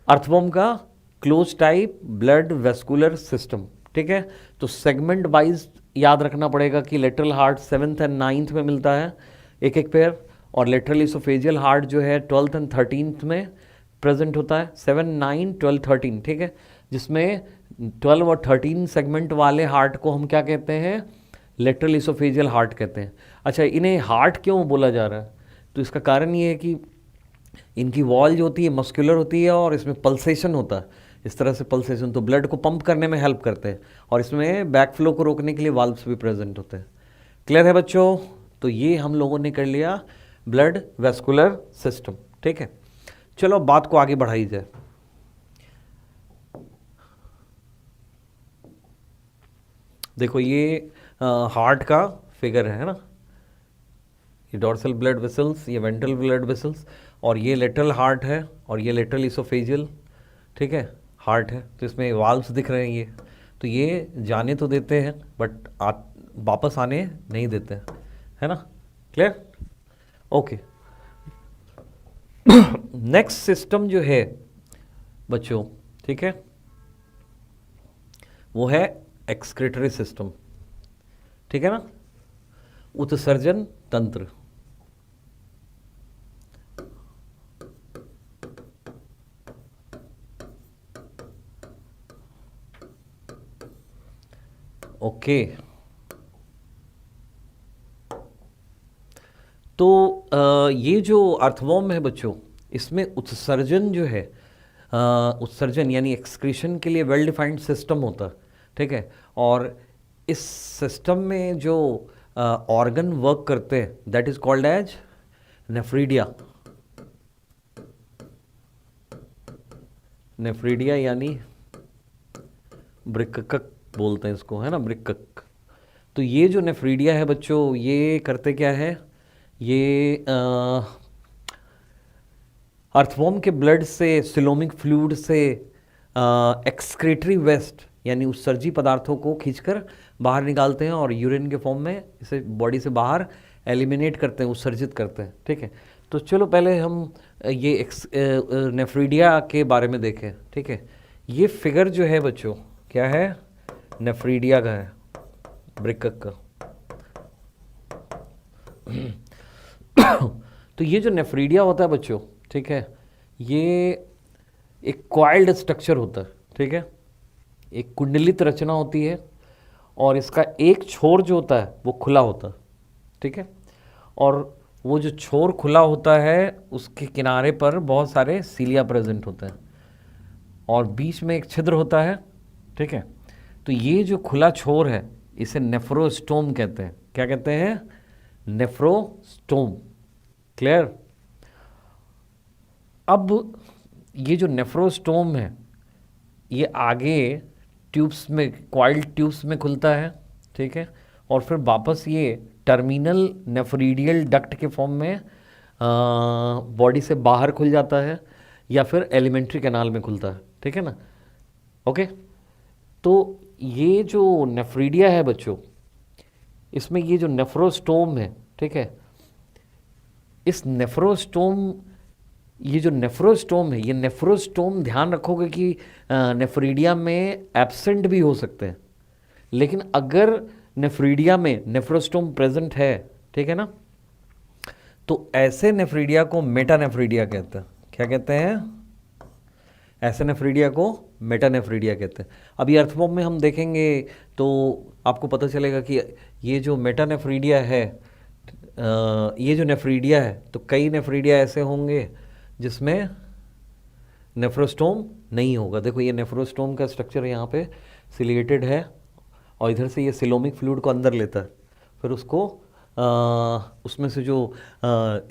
अर्थवॉर्म का close type blood vascular system. ठीक है, तो सेगमेंट वाइज याद रखना पड़ेगा कि lateral heart 7th and 9th में मिलता है एक एक पेयर, और लेटरल इसोफेजियल हार्ट जो है 12th एंड 13th में प्रेजेंट होता है। 7, 9, 12, 13। ठीक है, जिसमें 12 और 13 सेगमेंट वाले हार्ट को हम क्या कहते हैं? लेटरल इसोफेजियल हार्ट कहते हैं। अच्छा, इन्हें हार्ट क्यों बोला जा रहा है? तो इसका कारण ये है कि इनकी वॉल जो होती है मस्कुलर होती है और इसमें पल्सेशन होता है, इस तरह से पल्सेशन, तो ब्लड को पंप करने में हेल्प करते हैं, और इसमें बैक फ्लो को रोकने के लिए वाल्व्स भी प्रेजेंट होते हैं। क्लियर है बच्चों? तो ये हम लोगों ने कर लिया ब्लड वेस्कुलर सिस्टम। ठीक है, चलो बात को आगे बढ़ाई जाए। देखो ये हार्ट का फिगर है ना, ये डॉर्सल ब्लड वेसल्स, ये वेंट्रल ब्लड वेसल्स, और ये लेटरल हार्ट है, और ये लेटरल इसोफेजियल, ठीक है, हार्ट है। तो इसमें वाल्व्स दिख रहे हैं ये, तो ये जाने तो देते हैं बट वापस आने नहीं देते हैं, है ना, क्लियर, ओके। नेक्स्ट सिस्टम जो है बच्चों, ठीक है, वो है एक्सक्रीटरी सिस्टम, ठीक है ना, उत्सर्जन तंत्र। ओके, तो ये जो अर्थवॉर्म है बच्चों, इसमें उत्सर्जन जो है, उत्सर्जन यानी एक्सक्रीशन के लिए वेल डिफाइंड सिस्टम होता है, ठीक है। और इस सिस्टम में जो ऑर्गन वर्क करते हैं that is called as nephridia. Nephridia यानी वृक्कक बोलते हैं इसको, है ना, वृक्कक। तो ये जो नेफ्रीडिया है बच्चों, ये करते क्या है, ये अर्थवॉर्म के ब्लड से, सिलोमिक फ्लूइड से एक्सक्रीटरी वेस्ट यानी उत्सर्जी पदार्थों को खींचकर बाहर निकालते हैं और यूरिन के फॉर्म में इसे बॉडी से बाहर एलिमिनेट करते हैं, उत्सर्जित करते हैं, ठीक है। तो चलो पहले हम ये नेफ्रीडिया के बारे में देखें, ठीक है। ये फिगर जो है बच्चों क्या है, नेफ्रीडिया का है, वृक्कक का। तो ये जो नेफ्रीडिया होता है बच्चों, ठीक है, ये एक कॉइल्ड स्ट्रक्चर होता है, ठीक है, एक कुंडलित रचना होती है, और इसका एक छोर जो होता है वो खुला होता है, ठीक है। और वो जो छोर खुला होता है उसके किनारे पर बहुत सारे सीलिया प्रेजेंट होते हैं, और बीच में एक छिद्र होता है, ठीक है। तो ये जो खुला छोर है इसे नेफ्रोस्टोम कहते हैं। क्या कहते हैं, नेफ्रोस्टोम, क्लियर। अब ये जो नेफ्रोस्टोम है ये आगे ट्यूब्स में, कॉइल्ड ट्यूब्स में खुलता है, ठीक है, और फिर वापस ये टर्मिनल नेफ्रीडियल डक्ट के फॉर्म में बॉडी से बाहर खुल जाता है, या फिर एलिमेंट्री कैनाल में खुलता है, ठीक है ना, ओके। तो ये जो नेफ्रीडिया है बच्चों, इसमें ये जो नेफ्रोस्टोम है, ठीक है, इस नेफ्रोस्टोम, ये जो नेफ्रोस्टोम है, ये नेफ्रोस्टोम ध्यान रखोगे कि नेफ्रीडिया में एब्सेंट भी हो सकते हैं, लेकिन अगर नेफ्रीडिया में नेफ्रोस्टोम प्रेजेंट है, ठीक है ना, तो ऐसे नेफ्रीडिया को मेटानेफ्रीडिया कहते हैं। क्या कहते हैं, ऐसे नेफ्रीडिया को मेटानेफ्रीडिया कहते हैं। अभी अर्थवॉर्म में हम देखेंगे तो आपको पता चलेगा कि ये जो मेटानेफ्रीडिया है, ये जो नेफ्रीडिया है, तो कई नेफ्रीडिया ऐसे होंगे जिसमें नेफ्रोस्टोम नहीं होगा। देखो ये नेफ्रोस्टोम का स्ट्रक्चर यहाँ पे सिलिएटेड है, और इधर से ये सिलोमिक फ्लूइड को अंदर लेता है, फिर उसको उसमें से जो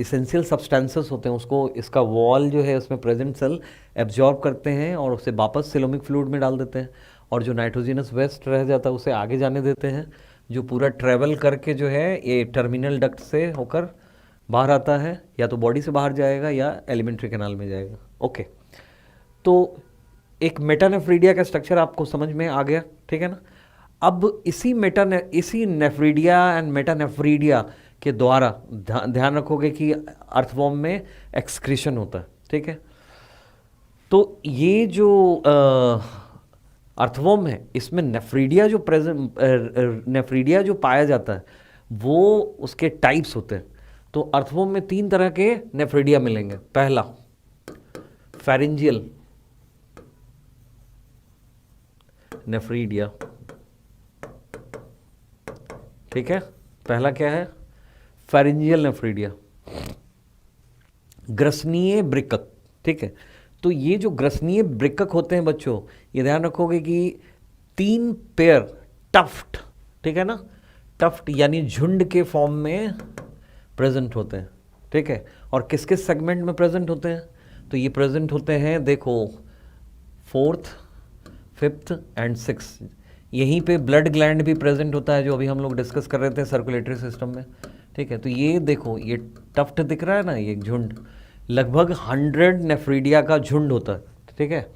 इसेंशियल सब्सटेंसेस होते हैं उसको इसका वॉल जो है उसमें प्रेजेंट सेल एब्जॉर्ब करते हैं और उसे वापस सिलोमिक फ्लूइड में डाल देते हैं, और जो नाइट्रोजिनस वेस्ट रह जाता है उसे आगे जाने देते हैं, जो पूरा ट्रेवल करके जो है ये टर्मिनल डक्ट से होकर बाहर आता है, या तो बॉडी से बाहर जाएगा या एलिमेंट्री कैनाल में जाएगा, ओके। तो एक मेटानेफ्रीडिया का स्ट्रक्चर आपको समझ में आ गया, ठीक है ना। अब इसी नेफ्रीडिया एंड मेटानेफ्रीडिया के द्वारा ध्यान रखोगे कि अर्थवॉर्म में एक्सक्रीशन होता है, ठीक है। तो ये जो अर्थवॉर्म है इसमें नेफ्रीडिया जो पाया जाता है वो उसके टाइप्स होते हैं। तो अर्थवॉर्म में 3 तरह के नेफ्रीडिया मिलेंगे। पहला फेरिंजियल नेफ्रीडिया, ठीक है, पहला क्या है, फेरिंजियल नेफ्रीडिया, ग्रसनीय वृक्कक, ठीक है। तो ये जो ग्रसनीय वृक्कक होते हैं बच्चों, ये ध्यान रखोगे कि 3 पेयर टफ्ट, ठीक है ना, टफ्ट यानी झुंड के फॉर्म में प्रेजेंट होते हैं, ठीक है। और किस किस सेगमेंट में प्रेजेंट होते हैं, तो ये प्रेजेंट होते हैं, देखो 4th, 5th एंड 6th। यहीं पे ब्लड ग्लैंड भी प्रेजेंट होता है, जो अभी हम लोग डिस्कस कर रहे थे सर्कुलेटरी सिस्टम में, ठीक है। तो ये देखो, ये टफ्ट दिख रहा है ना, ये झुंड, लगभग 100 नेफ्रीडिया का झुंड होता है, ठीक है।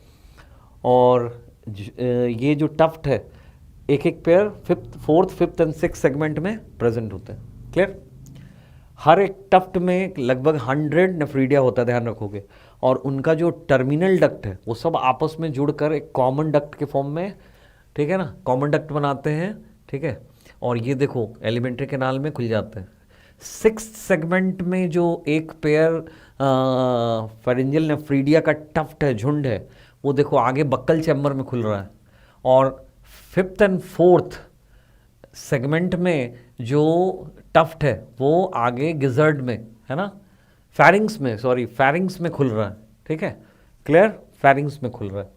और ये जो टफ्ट है, एक एक pair 4th, 5th and 6th segment में प्रेजेंट होते हैं। क्लियर? हर एक टफ्ट में लगभग 100 नेफ्रीडिया होता है, ध्यान रखोगे। और उनका जो टर्मिनल डक्ट है वो सब आपस में जुड़कर एक कॉमन डक्ट के फॉर्म में, ठीक है ना, कॉमन डक्ट बनाते हैं, ठीक है। और ये देखो एलिमेंट्री कैनाल में खुल जाते हैं। 6th सेगमेंट में जो एक पेयर फेरेंजियल नेफ्रीडिया का टफ्ट है, झुंड है, वो देखो आगे बक्कल चैम्बर में खुल रहा है। और 5th एंड 4th सेगमेंट में जो टफ्ट है वो आगे गिजर्ड में, है ना, फैरिंग्स में खुल रहा है, ठीक है। क्लियर? फैरिंग्स में खुल रहा है।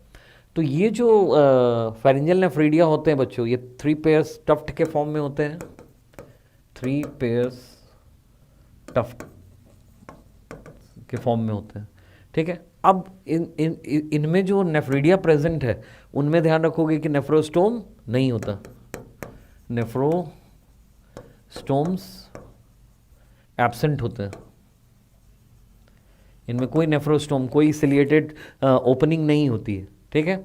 तो ये जो फेरेंजियल नेफ्रीडिया होते हैं बच्चों, ये 3 पेयर्स टफ्ट के फॉर्म में होते हैं, 3 पेयर्स टफ्ट के फॉर्म में होते हैं, ठीक है। अब इनमें जो नेफ्रीडिया प्रेजेंट है उनमें ध्यान रखोगे कि नेफ्रोस्टोम नहीं होता, नेफ्रोस्टोम्स एब्सेंट होते हैं। इनमें कोई नेफ्रोस्टोम, कोई सिलिएटेड ओपनिंग नहीं होती है, ठीक है।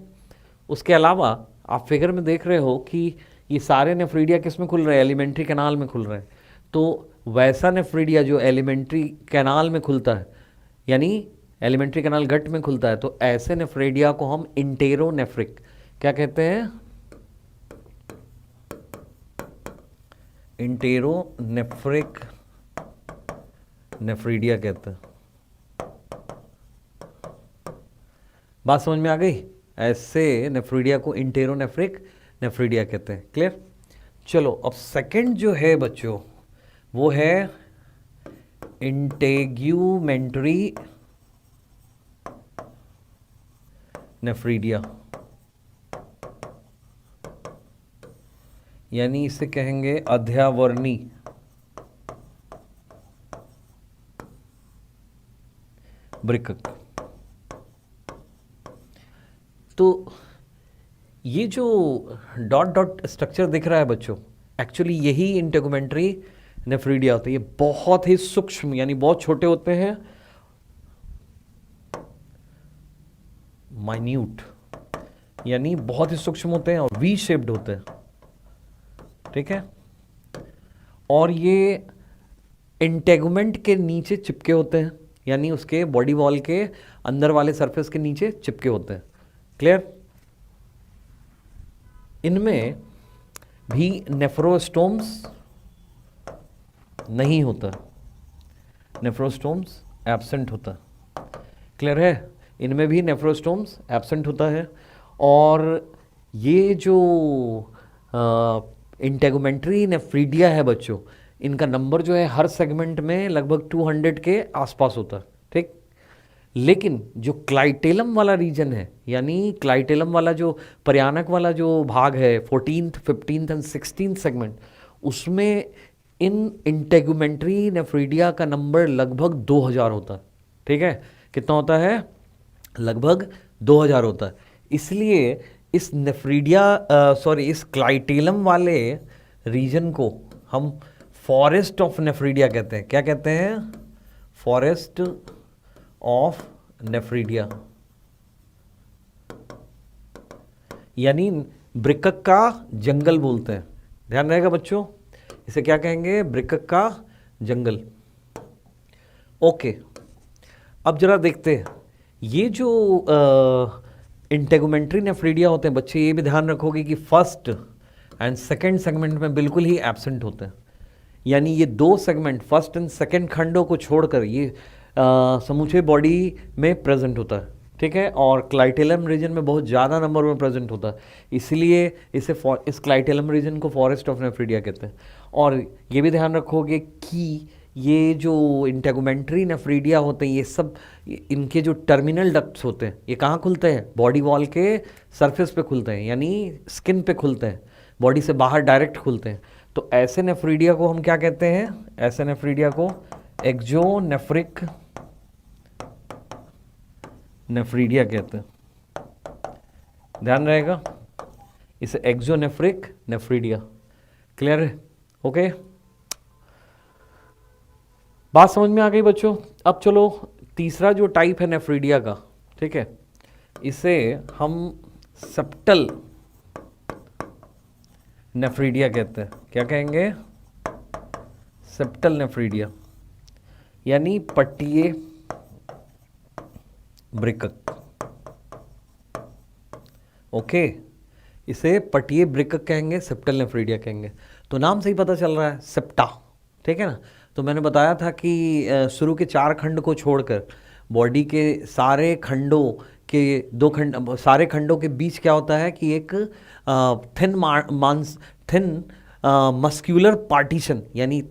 उसके अलावा आप फिगर में देख रहे हो कि ये सारे नेफ्रीडिया किस में खुल रहे हैं? एलिमेंट्री कैनाल में खुल रहे हैं। तो वैसा नेफ्रीडिया जो एलिमेंट्री कैनाल में खुलता है, यानी एलिमेंट्री कैनाल गट में खुलता है, तो ऐसे नेफ्रीडिया को हम इंटेरोनेफ्रिक क्या कहते हैं? इंटेरोनेफ्रिक नेफ्रीडिया कहते हैं। बात समझ में आ गई? ऐसे नेफ्रीडिया को इंटेरोनेफ्रिक नेफ्रीडिया कहते हैं। क्लियर? चलो अब सेकंड जो है बच्चों वो है इंटेग्यूमेंट्री नेफ्रीडिया, यानी इसे कहेंगे अध्यावर्णी वृक्क। तो ये जो डॉट डॉट स्ट्रक्चर दिख रहा है बच्चों, एक्चुअली यही इंटेगुमेंट्री नेफ्रीडिया होते हैं। ये बहुत ही सूक्ष्म, यानी बहुत छोटे होते हैं, माइन्यूट, यानी बहुत ही सूक्ष्म होते हैं और वी शेप्ड होते हैं, ठीक है। और ये इंटेगुमेंट के नीचे चिपके होते हैं, यानी उसके बॉडी वॉल के अंदर वाले सरफेस के नीचे चिपके होते हैं। क्लियर? इनमें भी नेफ्रोस्टोम्स नहीं होता, नेफ्रोस्टोम्स एब्सेंट होता। क्लियर है? इनमें भी नेफ्रोस्टोम्स एब्सेंट होता है। और ये जो इंटेगुमेंट्री नेफ्रीडिया है बच्चों, इनका नंबर जो है हर सेगमेंट में लगभग 200 के आसपास होता है, ठीक। लेकिन जो क्लाइटेलम वाला रीजन है, यानी क्लाइटेलम वाला जो पर्यानक वाला जो भाग है, 14th, 15th and 16th segment, उसमें इन इंटेगुमेंट्री नेफ्रीडिया का नंबर लगभग 2000 होता है, ठीक है। कितना होता है? लगभग 2000 होता है। इसलिए इस इस क्लाइटेलम वाले रीजन को हम फॉरेस्ट ऑफ नेफ्रीडिया कहते हैं। क्या कहते हैं? फॉरेस्ट ऑफ नेफ्रीडिया, यानी वृक्क का जंगल बोलते हैं। ध्यान रहेगा बच्चों, इसे क्या कहेंगे? वृक्क का जंगल। ओके, अब जरा देखते हैं ये जो इंटेगुमेंट्री नेफ्रीडिया होते हैं बच्चे, ये भी ध्यान रखोगे कि फर्स्ट एंड सेकंड सेगमेंट में बिल्कुल ही एब्सेंट होते हैं। यानी ये 2 सेगमेंट, फर्स्ट एंड सेकंड खंडों को छोड़कर ये समूचे बॉडी में प्रेजेंट होता है, ठीक है। और क्लाइटेलम रीजन में बहुत ज़्यादा नंबर में प्रेजेंट होता है, इसलिए इस क्लाइटेलम रीजन को फॉरेस्ट ऑफ नेफ्रीडिया कहते हैं। और ये भी ध्यान रखोगे कि ये जो इंटेगुमेंट्री नेफ्रीडिया होते हैं, ये सब इनके जो टर्मिनल डक्ट्स होते हैं, ये कहाँ खुलते हैं? बॉडी वॉल के सरफेस पे खुलते हैं, यानी स्किन पे खुलते हैं, बॉडी से बाहर डायरेक्ट खुलते हैं। तो ऐसे नेफ्रीडिया को हम क्या कहते हैं? ऐसे नेफ्रीडिया को एक्सोनेफ्रिक नेफ्रीडिया कहते हैं, ध्यान रहेगा, इसे एक्सोनेफ्रिक नेफ्रीडिया। क्लियर है? ओके, बात समझ में आ गई बच्चों। अब चलो तीसरा जो टाइप है नेफ्रीडिया का, ठीक है, इसे हम सेप्टल नेफ्रीडिया कहते हैं। क्या कहेंगे? सेप्टल नेफ्रीडिया, यानी पट्टीय बृकक। ओके, इसे पट्टीय बृकक कहेंगे, सेप्टल नेफ्रीडिया कहेंगे। तो नाम से ही पता चल रहा है, सेप्टा, ठीक है ना। तो मैंने बताया था कि शुरू के 4 खंड को छोड़कर बॉडी के सारे खंडों के 2 खंड, सारे खंडों के बीच क्या होता है कि एक थिन मस्क्यूलर पार्टीशन, यानी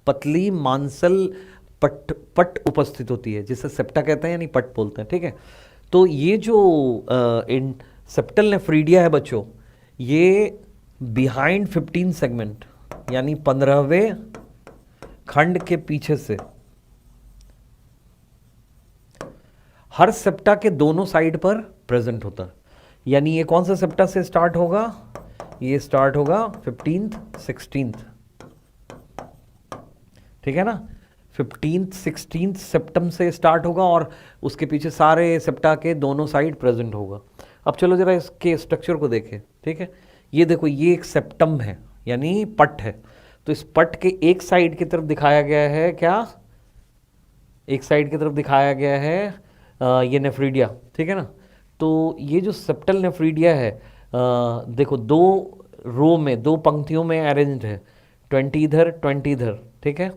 पतली मांसल पट उपस्थित होती है, जिसे सेप्टा कहते हैं, यानी पट बोलते हैं, ठीक है। तो ये जो इन सेप्टल नेफ्रीडिया है बच्चों, ये बिहाइंड 15 सेगमेंट, यानी 15वें खंड के पीछे से हर सेप्टा के दोनों साइड पर प्रेजेंट होता है। यानी ये कौन सा सेप्टा से स्टार्ट होगा? ये स्टार्ट होगा 15th 16th, ठीक है ना। 15th 16th सेप्टम से स्टार्ट होगा और उसके पीछे सारे सेप्टा के दोनों साइड प्रेजेंट होगा। अब चलो जरा इसके स्ट्रक्चर को देखें, ठीक है। ये देखो, ये एक सेप्टम है, यानी पट है। तो इस पट के एक साइड की तरफ दिखाया गया है क्या? एक साइड की तरफ दिखाया गया है ये नेफ्रीडिया, ठीक है ना। तो ये जो सेप्टल नेफ्रीडिया है, देखो 2 रो में, 2 पंक्तियों में अरेंज्ड है, 20 इधर 20 इधर, ठीक है।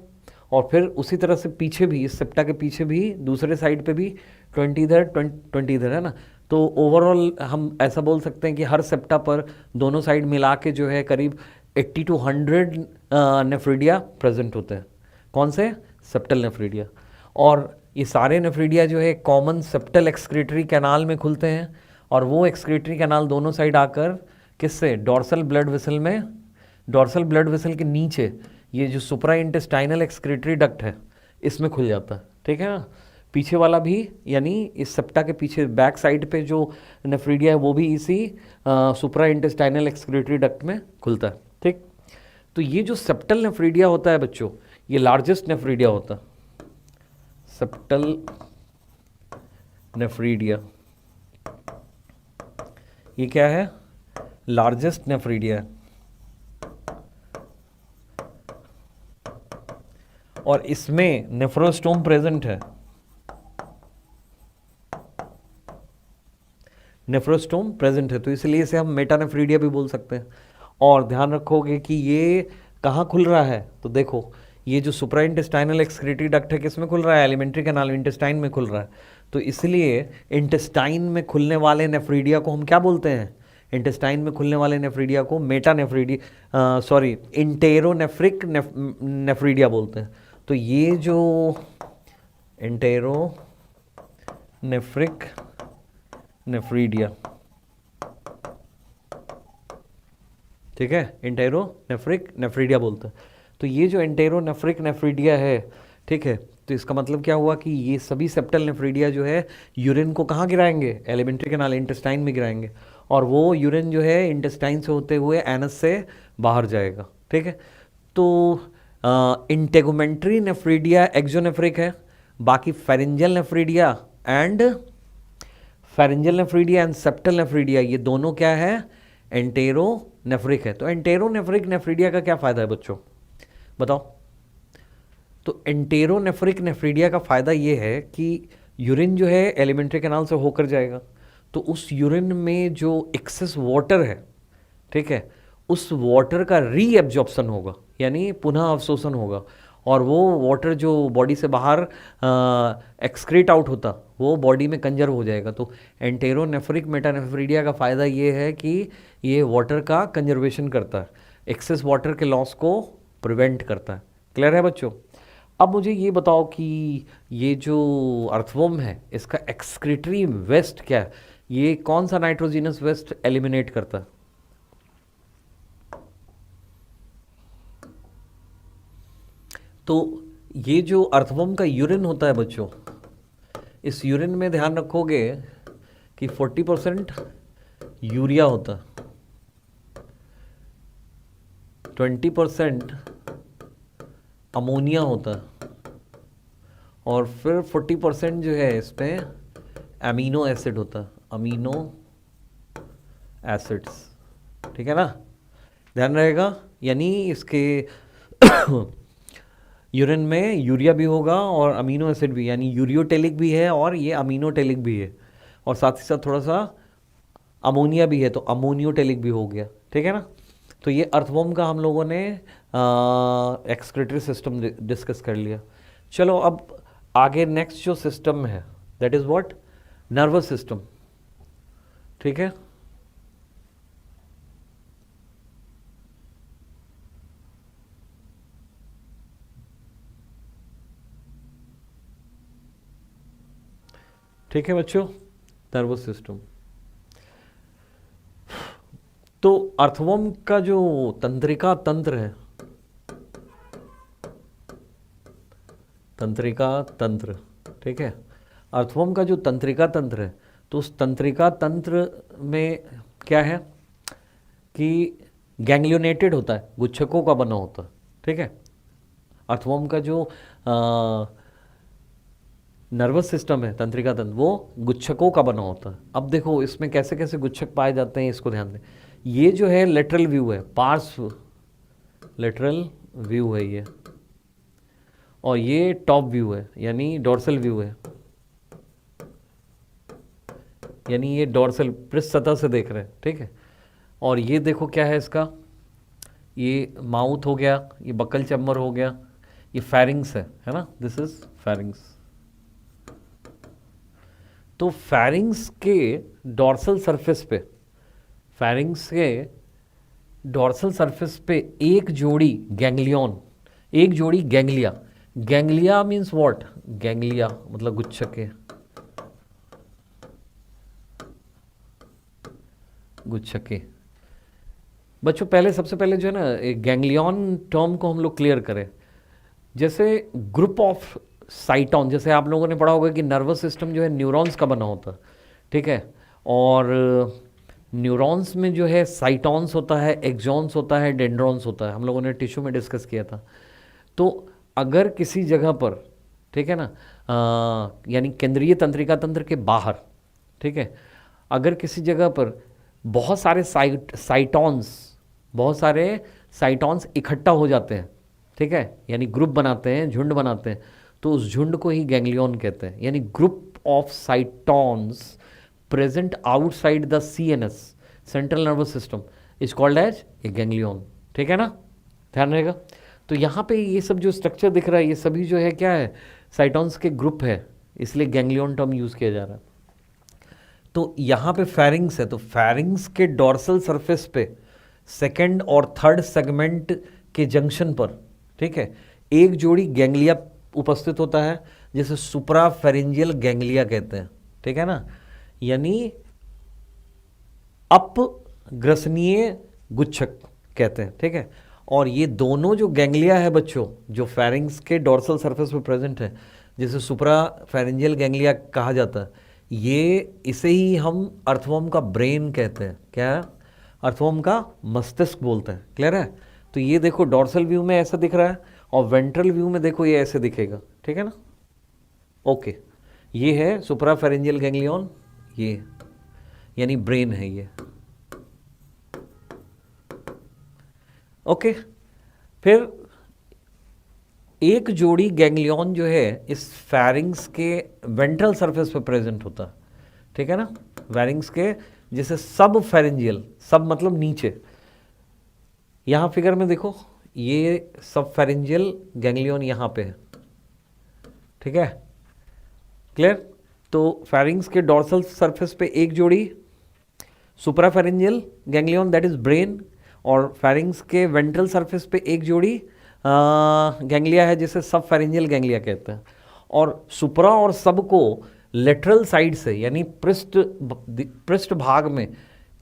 और फिर उसी तरह से पीछे भी, इस सेप्टा के पीछे भी दूसरे साइड पे भी 20 इधर 20 इधर, है ना। तो ओवरऑल हम ऐसा बोल सकते हैं कि हर सेप्टा पर दोनों साइड मिला के जो है करीब 80 to 100 नेफ्रीडिया प्रेजेंट होते हैं। कौन से? Septal nephridia. और ये सारे नेफ्रीडिया जो है कॉमन सेप्टल एक्सक्रीटरी कैनाल में खुलते हैं, और वो एक्सक्रीटरी कैनाल दोनों साइड आकर किससे? डॉर्सल ब्लड वेसल में, डॉर्सल ब्लड वेसल के नीचे ये जो सुप्रा इंटेस्टाइनल एक्सक्रीटरी डक्ट है, इसमें खुल जाता है, ठीक है ना। पीछे वाला भी, यानी इस सेप्टा के पीछे बैक साइड पे जो नेफ्रीडिया है वो भी इसी सुप्रा इंटेस्टाइनल एक्सक्रीटरी डक्ट में खुलता है, ठीक। तो ये जो सेप्टल नेफ्रीडिया होता है बच्चों, ये लार्जेस्ट नेफ्रीडिया होता है, सेप्टल नेफ्रीडिया। ये क्या है? लार्जेस्ट नेफ्रीडिया है। और इसमें नेफ्रोस्टोम प्रेजेंट है, नेफ्रोस्टोम प्रेजेंट है, तो इसलिए इसे हम मेटानेफ्रीडिया भी बोल सकते हैं। और ध्यान रखोगे कि ये कहाँ खुल रहा है, तो देखो ये जो सुप्रा इंटेस्टाइनल एक्सक्रीटरी डक्ट है, किस में खुल रहा है? एलिमेंट्री कैनाल, इंटेस्टाइन में खुल रहा है। तो इसलिए इंटेस्टाइन में खुलने वाले नेफ्रीडिया को हम क्या बोलते हैं? इंटेस्टाइन में खुलने वाले नेफ्रीडिया को मेटानेफ्रीडिया, सॉरी, इंटेरोनेफ्रिक नेफ्रीडिया बोलते हैं। तो ये जो इंटेरोनेफ्रिक नेफ्रीडिया, ठीक है, इंटेरोनेफ्रिक नेफ्रीडिया बोलते हैं। तो ये जो इंटेरोनेफ्रिक नेफ्रीडिया है, ठीक है, तो इसका मतलब क्या हुआ कि ये सभी सेप्टल नेफ्रीडिया जो है यूरिन को कहाँ गिराएंगे? एलिमेंट्री कैनाल, इंटेस्टाइन में गिराएंगे, और वो यूरिन जो है इंटेस्टाइन से होते हुए एनस से बाहर जाएगा, ठीक है। तो इंटेगुमेंट्री नेफ्रीडिया एक्सोनेफ्रिक है, बाकी pharyngeal nephridia and septal nephridia ये दोनों क्या है? एंटेरोनेफ्रिक है। तो एंटेरोनेफ्रिक नेफ्रीडिया का क्या फ़ायदा है बच्चों, बताओ। तो एंटेरोनेफ्रिक नेफ्रीडिया का फ़ायदा ये है कि यूरिन जो है एलिमेंट्री कैनाल से होकर जाएगा, तो उस यूरिन में जो एक्सेस वाटर है, ठीक है, उस वाटर का रीएब्जॉर्प्शन होगा, यानी पुनः अवशोषण होगा, और वो वाटर जो बॉडी से बाहर एक्सक्रीट आउट होता वो बॉडी में कंजर्व हो जाएगा। तो एंटेरोनेफ्रिक मेटानेफ्रीडिया का फ़ायदा ये है कि ये वाटर का कंजर्वेशन करता है, एक्सेस वाटर के लॉस को प्रिवेंट करता है। क्लियर है बच्चों? अब मुझे ये बताओ कि ये जो अर्थवर्म है इसका एक्सक्रीटरी वेस्ट क्या है? ये कौन सा नाइट्रोजिनस वेस्ट एलिमिनेट करता है? तो ये जो अर्थवर्म का यूरिन होता है बच्चों, इस यूरिन में ध्यान रखोगे कि 40% यूरिया होता है, 20% अमोनिया होता है, और फिर 40% जो है इसमें अमीनो एसिड होता है, अमीनो एसिड्स। ठीक है ना, ध्यान रहेगा। यानी इसके यूरिन में यूरिया भी होगा और अमीनो एसिड भी, यानी यूरियोटेलिक भी है और ये अमीनोटेलिक भी है, और साथ ही साथ थोड़ा सा अमोनिया भी है, तो अमोनियोटेलिक भी हो गया। ठीक है ना, तो ये अर्थवर्म का हम लोगों ने एक्सक्रीटरी सिस्टम डिस्कस कर लिया। चलो अब आगे नेक्स्ट जो सिस्टम है that is what, nervous system. ठीक है, ठीक है बच्चों, नर्वस सिस्टम। तो अर्थवर्म का जो तंत्रिका तंत्र है, तंत्रिका तंत्र, ठीक है, अर्थवर्म का जो तंत्रिका तंत्र है, तो उस तंत्रिका तंत्र में क्या है कि गैंग्लियोनेटेड होता है, गुच्छकों का बना होता है। ठीक है, अर्थवर्म का जो नर्वस सिस्टम है, तंत्रिका तंत्र, वो गुच्छकों का बना होता है। अब देखो इसमें कैसे कैसे गुच्छक पाए जाते हैं, इसको ध्यान दें। ये जो है लेटरल व्यू है, पार्श्व लेटरल व्यू है ये, और ये टॉप व्यू है यानी डोर्सल व्यू है, यानी ये डोर्सल पृष्ठ सतह से देख रहे हैं। ठीक है, और ये देखो क्या है इसका, ये माउथ हो गया, ये बकल चैम्बर हो गया, ये फेरिंग्स है ना, दिस इज फेरिंग्स। तो फेरिंग्स के डोर्सल सरफेस पे, फेरिंग्स के डोर्सल सरफेस पे एक जोड़ी गैंग्लियन, एक जोड़ी ganglia, ganglia means what, ganglia मतलब गुच्छके, गुच्छके। बच्चों पहले सबसे पहले जो है ना, एक गैंग्लियन टर्म को हम लोग क्लियर करें। जैसे ग्रुप ऑफ साइटॉन, जैसे आप लोगों ने पढ़ा होगा कि नर्वस सिस्टम जो है न्यूरॉन्स का बना होता है। ठीक है, और न्यूरॉन्स में जो है साइटॉन्स होता है, एक्सॉन्स होता है, डेंड्रॉन्स होता है, हम लोगों ने टिश्यू में डिस्कस किया था। तो अगर किसी जगह पर, ठीक है ना, यानी केंद्रीय तंत्रिका तंत्र के बाहर, ठीक है, अगर किसी जगह पर बहुत सारे बहुत सारे साइटॉन्स इकट्ठा हो जाते हैं, ठीक है, यानी ग्रुप बनाते हैं, झुंड बनाते हैं, तो उस झुंड को ही गैंग्लियन कहते हैं। यानी group of cytons present outside the CNS, central nervous system, is called as a ganglion. ठीक है ना, ध्यान रहेगा। तो यहाँ पे ये सब जो स्ट्रक्चर दिख रहा है, ये सभी जो है क्या है, साइटॉन्स के ग्रुप है, इसलिए गैंग्लियन टर्म यूज किया जा रहा है। तो यहाँ पे फेरिंग्स है, तो फेरिंग्स के डोर्सल सरफेस पे सेकेंड और थर्ड सेगमेंट के जंक्शन पर, ठीक है, एक जोड़ी गैंग्लिया उपस्थित होता है, जिसे सुप्राफेरिंजियल गैंग्लिया कहते हैं। ठीक है ना, यानी अपग्रसनीय गुच्छक कहते हैं। ठीक है, और ये दोनों जो गैंग्लिया है बच्चों, जो फेरिंग्स के डोर्सल सरफेस पे प्रेजेंट है, जिसे सुप्राफेरिंजियल गैंग्लिया कहा जाता है, ये इसे ही हम अर्थवर्म का ब्रेन कहते हैं। क्या, अर्थवर्म का मस्तिष्क बोलते हैं। क्लियर है। तो ये देखो डोर्सल व्यू में ऐसा दिख रहा है, और वेंट्रल व्यू में देखो ये ऐसे दिखेगा। ठीक है ना, ओके, ये है सुप्राफेरिंजियल गैंग्लियन, ये यानी ब्रेन है ये। ओके, फिर एक जोड़ी गैंग्लियन जो है इस फेरिंग्स के वेंट्रल सरफेस पे प्रेजेंट होता है। ठीक है ना, फेरिंग्स के, जिसे सब फेरिंजियल, सब मतलब नीचे, यहां फिगर में देखो ये सब फेरिंजियल गैंग्लियन यहां पे है। ठीक है, क्लियर। तो फेरिंग्स के डोर्सल सरफेस पे एक जोड़ी सुप्राफेरिंजियल गैंग्लियन दैट इज ब्रेन, और फेरिंग्स के वेंट्रल सरफेस पे एक जोड़ी गैंग्लिया है, जिसे सब फेरिंजियल गैंग्लिया कहते हैं। और सुप्रा और सब को लेटरल साइड से, यानी पृष्ठ भाग में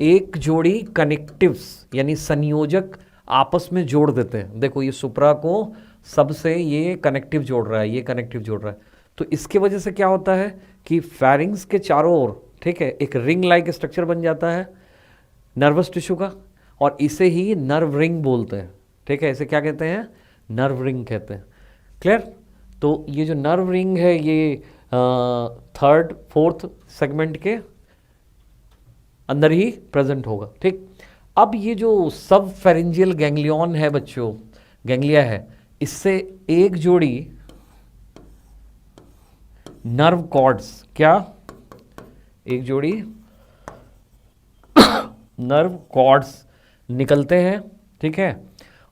एक जोड़ी कनेक्टिव्स यानी संयोजक आपस में जोड़ देते हैं। देखो ये सुप्रा को सब से ये कनेक्टिव जोड़ रहा है, ये कनेक्टिव जोड़ रहा है। तो इसके वजह से क्या होता है कि फेरिंग्स के चारों ओर, ठीक है, एक रिंग लाइक स्ट्रक्चर बन जाता है नर्वस टिश्यू का, और इसे ही नर्व रिंग बोलते हैं, ठीक है। इसे क्या कहते हैं? नर्व रिंग कहते हैं। क्लियर? तो ये जो नर्व रिंग है ये थर्ड फोर्थ सेगमेंट के अंदर ही प्रेजेंट होगा, ठीक। अब ये जो सब फेरेंजियल गैंग्लियन है बच्चों, गैंग्लिया है, इससे एक जोड़ी नर्व कॉर्ड्स, क्या? एक जोड़ी नर्व कॉर्ड्स निकलते हैं, ठीक है,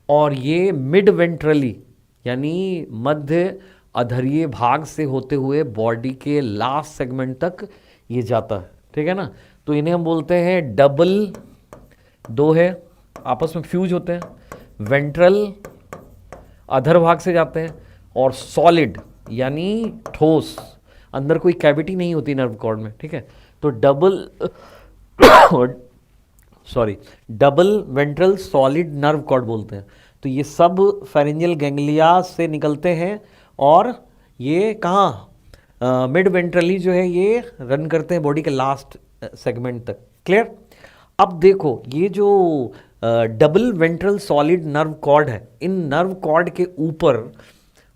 और ये मिड वेंट्रली यानी मध्य अधरीय भाग से होते हुए बॉडी के लास्ट सेगमेंट तक ये जाता है, ठीक है ना। तो इन्हें हम बोलते हैं डबल, दो है आपस में फ्यूज होते हैं, वेंट्रल अधर भाग से जाते हैं, और सॉलिड यानी ठोस, अंदर कोई कैविटी नहीं होती नर्व कॉर्ड में, ठीक है। तो double ventral solid nerve cord बोलते हैं। तो ये सब फेरेंजियल गैंग्लिया से निकलते हैं और ये कहाँ मिड वेंट्रली जो है ये रन करते हैं बॉडी के लास्ट सेगमेंट तक। क्लियर? अब देखो ये जो double ventral solid nerve cord है, इन नर्व कॉर्ड के ऊपर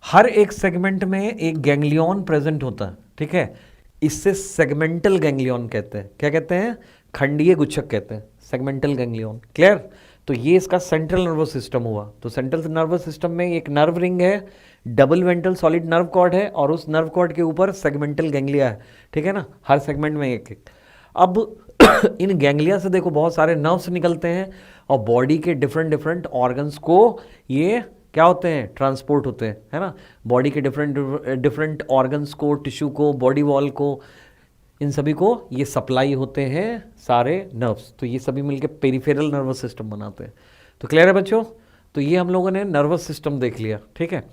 हर एक सेगमेंट में एक गैंग्लियन प्रेजेंट होता है, ठीक है। इससे सेगमेंटल गैंग्लियन कहते हैं। क्या कहते हैं? खंडीय गुच्छक कहते हैं, सेगमेंटल गैंग्लियन। क्लियर? तो ये इसका सेंट्रल नर्वस सिस्टम हुआ। तो सेंट्रल नर्वस सिस्टम में एक नर्व रिंग है, double ventral solid nerve cord है, और उस नर्व कॉर्ड के ऊपर सेगमेंटल गैंग्लिया है, ठीक है ना, हर सेगमेंट में एक एक। अब इन गैंग्लिया से देखो बहुत सारे नर्व्स निकलते हैं और बॉडी के डिफरेंट ऑर्गन्स को ये क्या होते हैं? ट्रांसपोर्ट होते हैं, है ना। बॉडी के डिफरेंट ऑर्गन्स को, टिश्यू को, बॉडी वॉल को, इन सभी को ये सप्लाई होते हैं सारे नर्व्स। तो ये सभी मिलके पेरिफेरल नर्वस सिस्टम बनाते हैं। तो क्लियर है बच्चों? तो ये हम लोगों ने नर्वस सिस्टम देख लिया, ठीक है।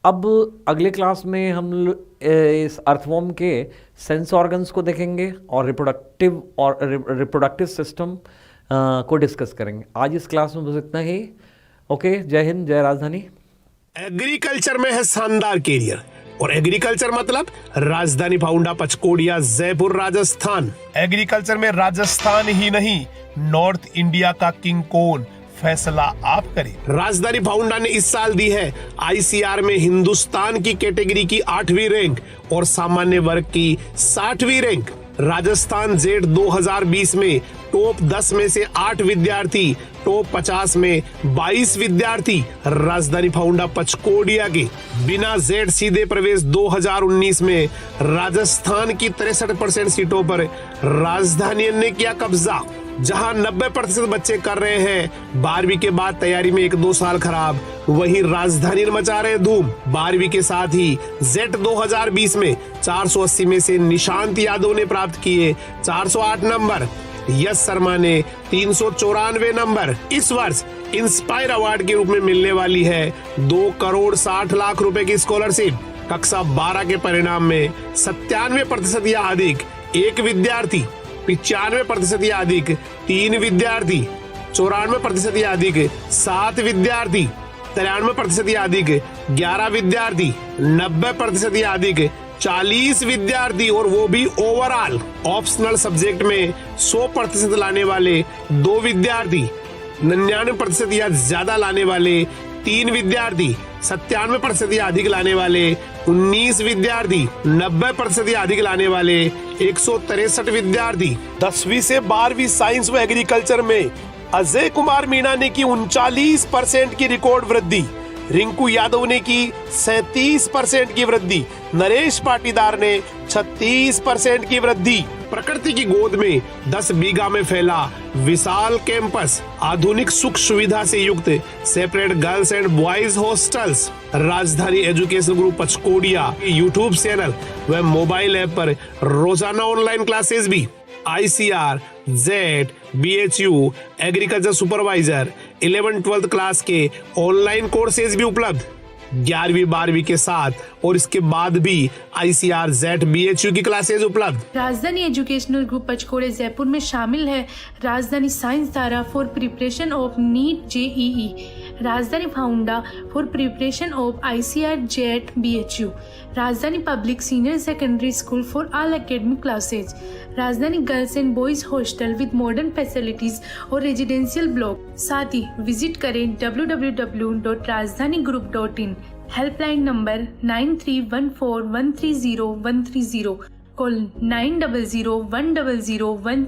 अब अगले क्लास में हम इस अर्थवॉर्म के सेंस ऑर्गन्स को देखेंगे और रिप्रोडक्टिव सिस्टम को डिस्कस करेंगे। आज इस क्लास में बस इतना ही। ओके, जय हिंद, जय राजधानी। एग्रीकल्चर में है शानदार कैरियर, और एग्रीकल्चर मतलब राजधानी फाउंडा पचकोड़िया जयपुर राजस्थान। एग्रीकल्चर में राजस्थान ही नहीं, नॉर्थ इंडिया का किंग कौन, फैसला आप करें। राजधानी फाउंडा ने इस साल दी है आईसीआर में हिंदुस्तान की कैटेगरी की 8वीं रैंक और सामान्य वर्ग की 60वीं रैंक। राजस्थान जेड 2020 में टॉप 10 में से 8 विद्यार्थी, टॉप 50 में 22 विद्यार्थी राजधानी फाउंडा पचकोड़िया के। बिना जेड सीधे प्रवेश 2019 में राजस्थान की 63% सीटों पर राजधानी ने किया कब्जा। जहां 90% बच्चे कर रहे हैं 12वीं के बाद तैयारी में 1-2 साल खराब, वहीं राजधानी मचा रहे धूम। 12वीं के साथ ही जेट 2020 में 480 में से निशांत यादव ने प्राप्त किए 408 नंबर, यश शर्मा ने 394 नंबर। इस वर्ष इंस्पायर अवार्ड के रूप में मिलने वाली है 2,60,00,000 रुपए की स्कॉलरशिप। कक्षा 12 के परिणाम में 97% या अधिक एक विद्यार्थी, 95% या अधिक 3 विद्यार्थी, 94% या अधिक 7 विद्यार्थी, 93% या अधिक 11 विद्यार्थी, 90% या अधिक 40 विद्यार्थी, और वो भी ओवरऑल। ऑप्शनल सब्जेक्ट में 100% लाने वाले 2 विद्यार्थी, 99% या ज्यादा लाने वाले 3 विद्यार्थी, 97% या अधिक लाने वाले 19 विद्यार्थी, 90% या अधिक लाने वाले 163 विद्यार्थी। 10वीं से 12वीं साइंस व एग्रीकल्चर में अजय कुमार मीणा ने की 39% की रिकॉर्ड वृद्धि, रिंकू यादव ने की 37% की वृद्धि, नरेश पाटीदार ने 36% की वृद्धि। प्रकृति की गोद में 10 बीघा में फैला विशाल कैंपस, आधुनिक सुख सुविधा से युक्त separate girls and boys hostels. राजधानी एजुकेशन ग्रुप पचकोड़िया यूट्यूब चैनल व मोबाइल ऐप पर रोजाना ऑनलाइन क्लासेस भी। ICR, Z, BHU, agriculture supervisor 11-12 class के ऑनलाइन कोर्सेज भी उपलब्ध 11वीं 12वीं के साथ, और इसके बाद भी आईसीआर, जेड, बीएचयू की क्लासेज उपलब्ध। राजधानी एजुकेशनल ग्रुप पचकोड़े जयपुर में शामिल है Rajdhani science Dhara for preparation of NEET JEE, Rajdhani Founda for preparation of ICR JET BHU, Rajdhani Public Senior Secondary School for all academic classes, Rajdhani Girls and Boys Hostel with modern facilities और residential block. साथ ही visit करें www.rajdhanigroup.in। Helpline number 9314130130, call 90010013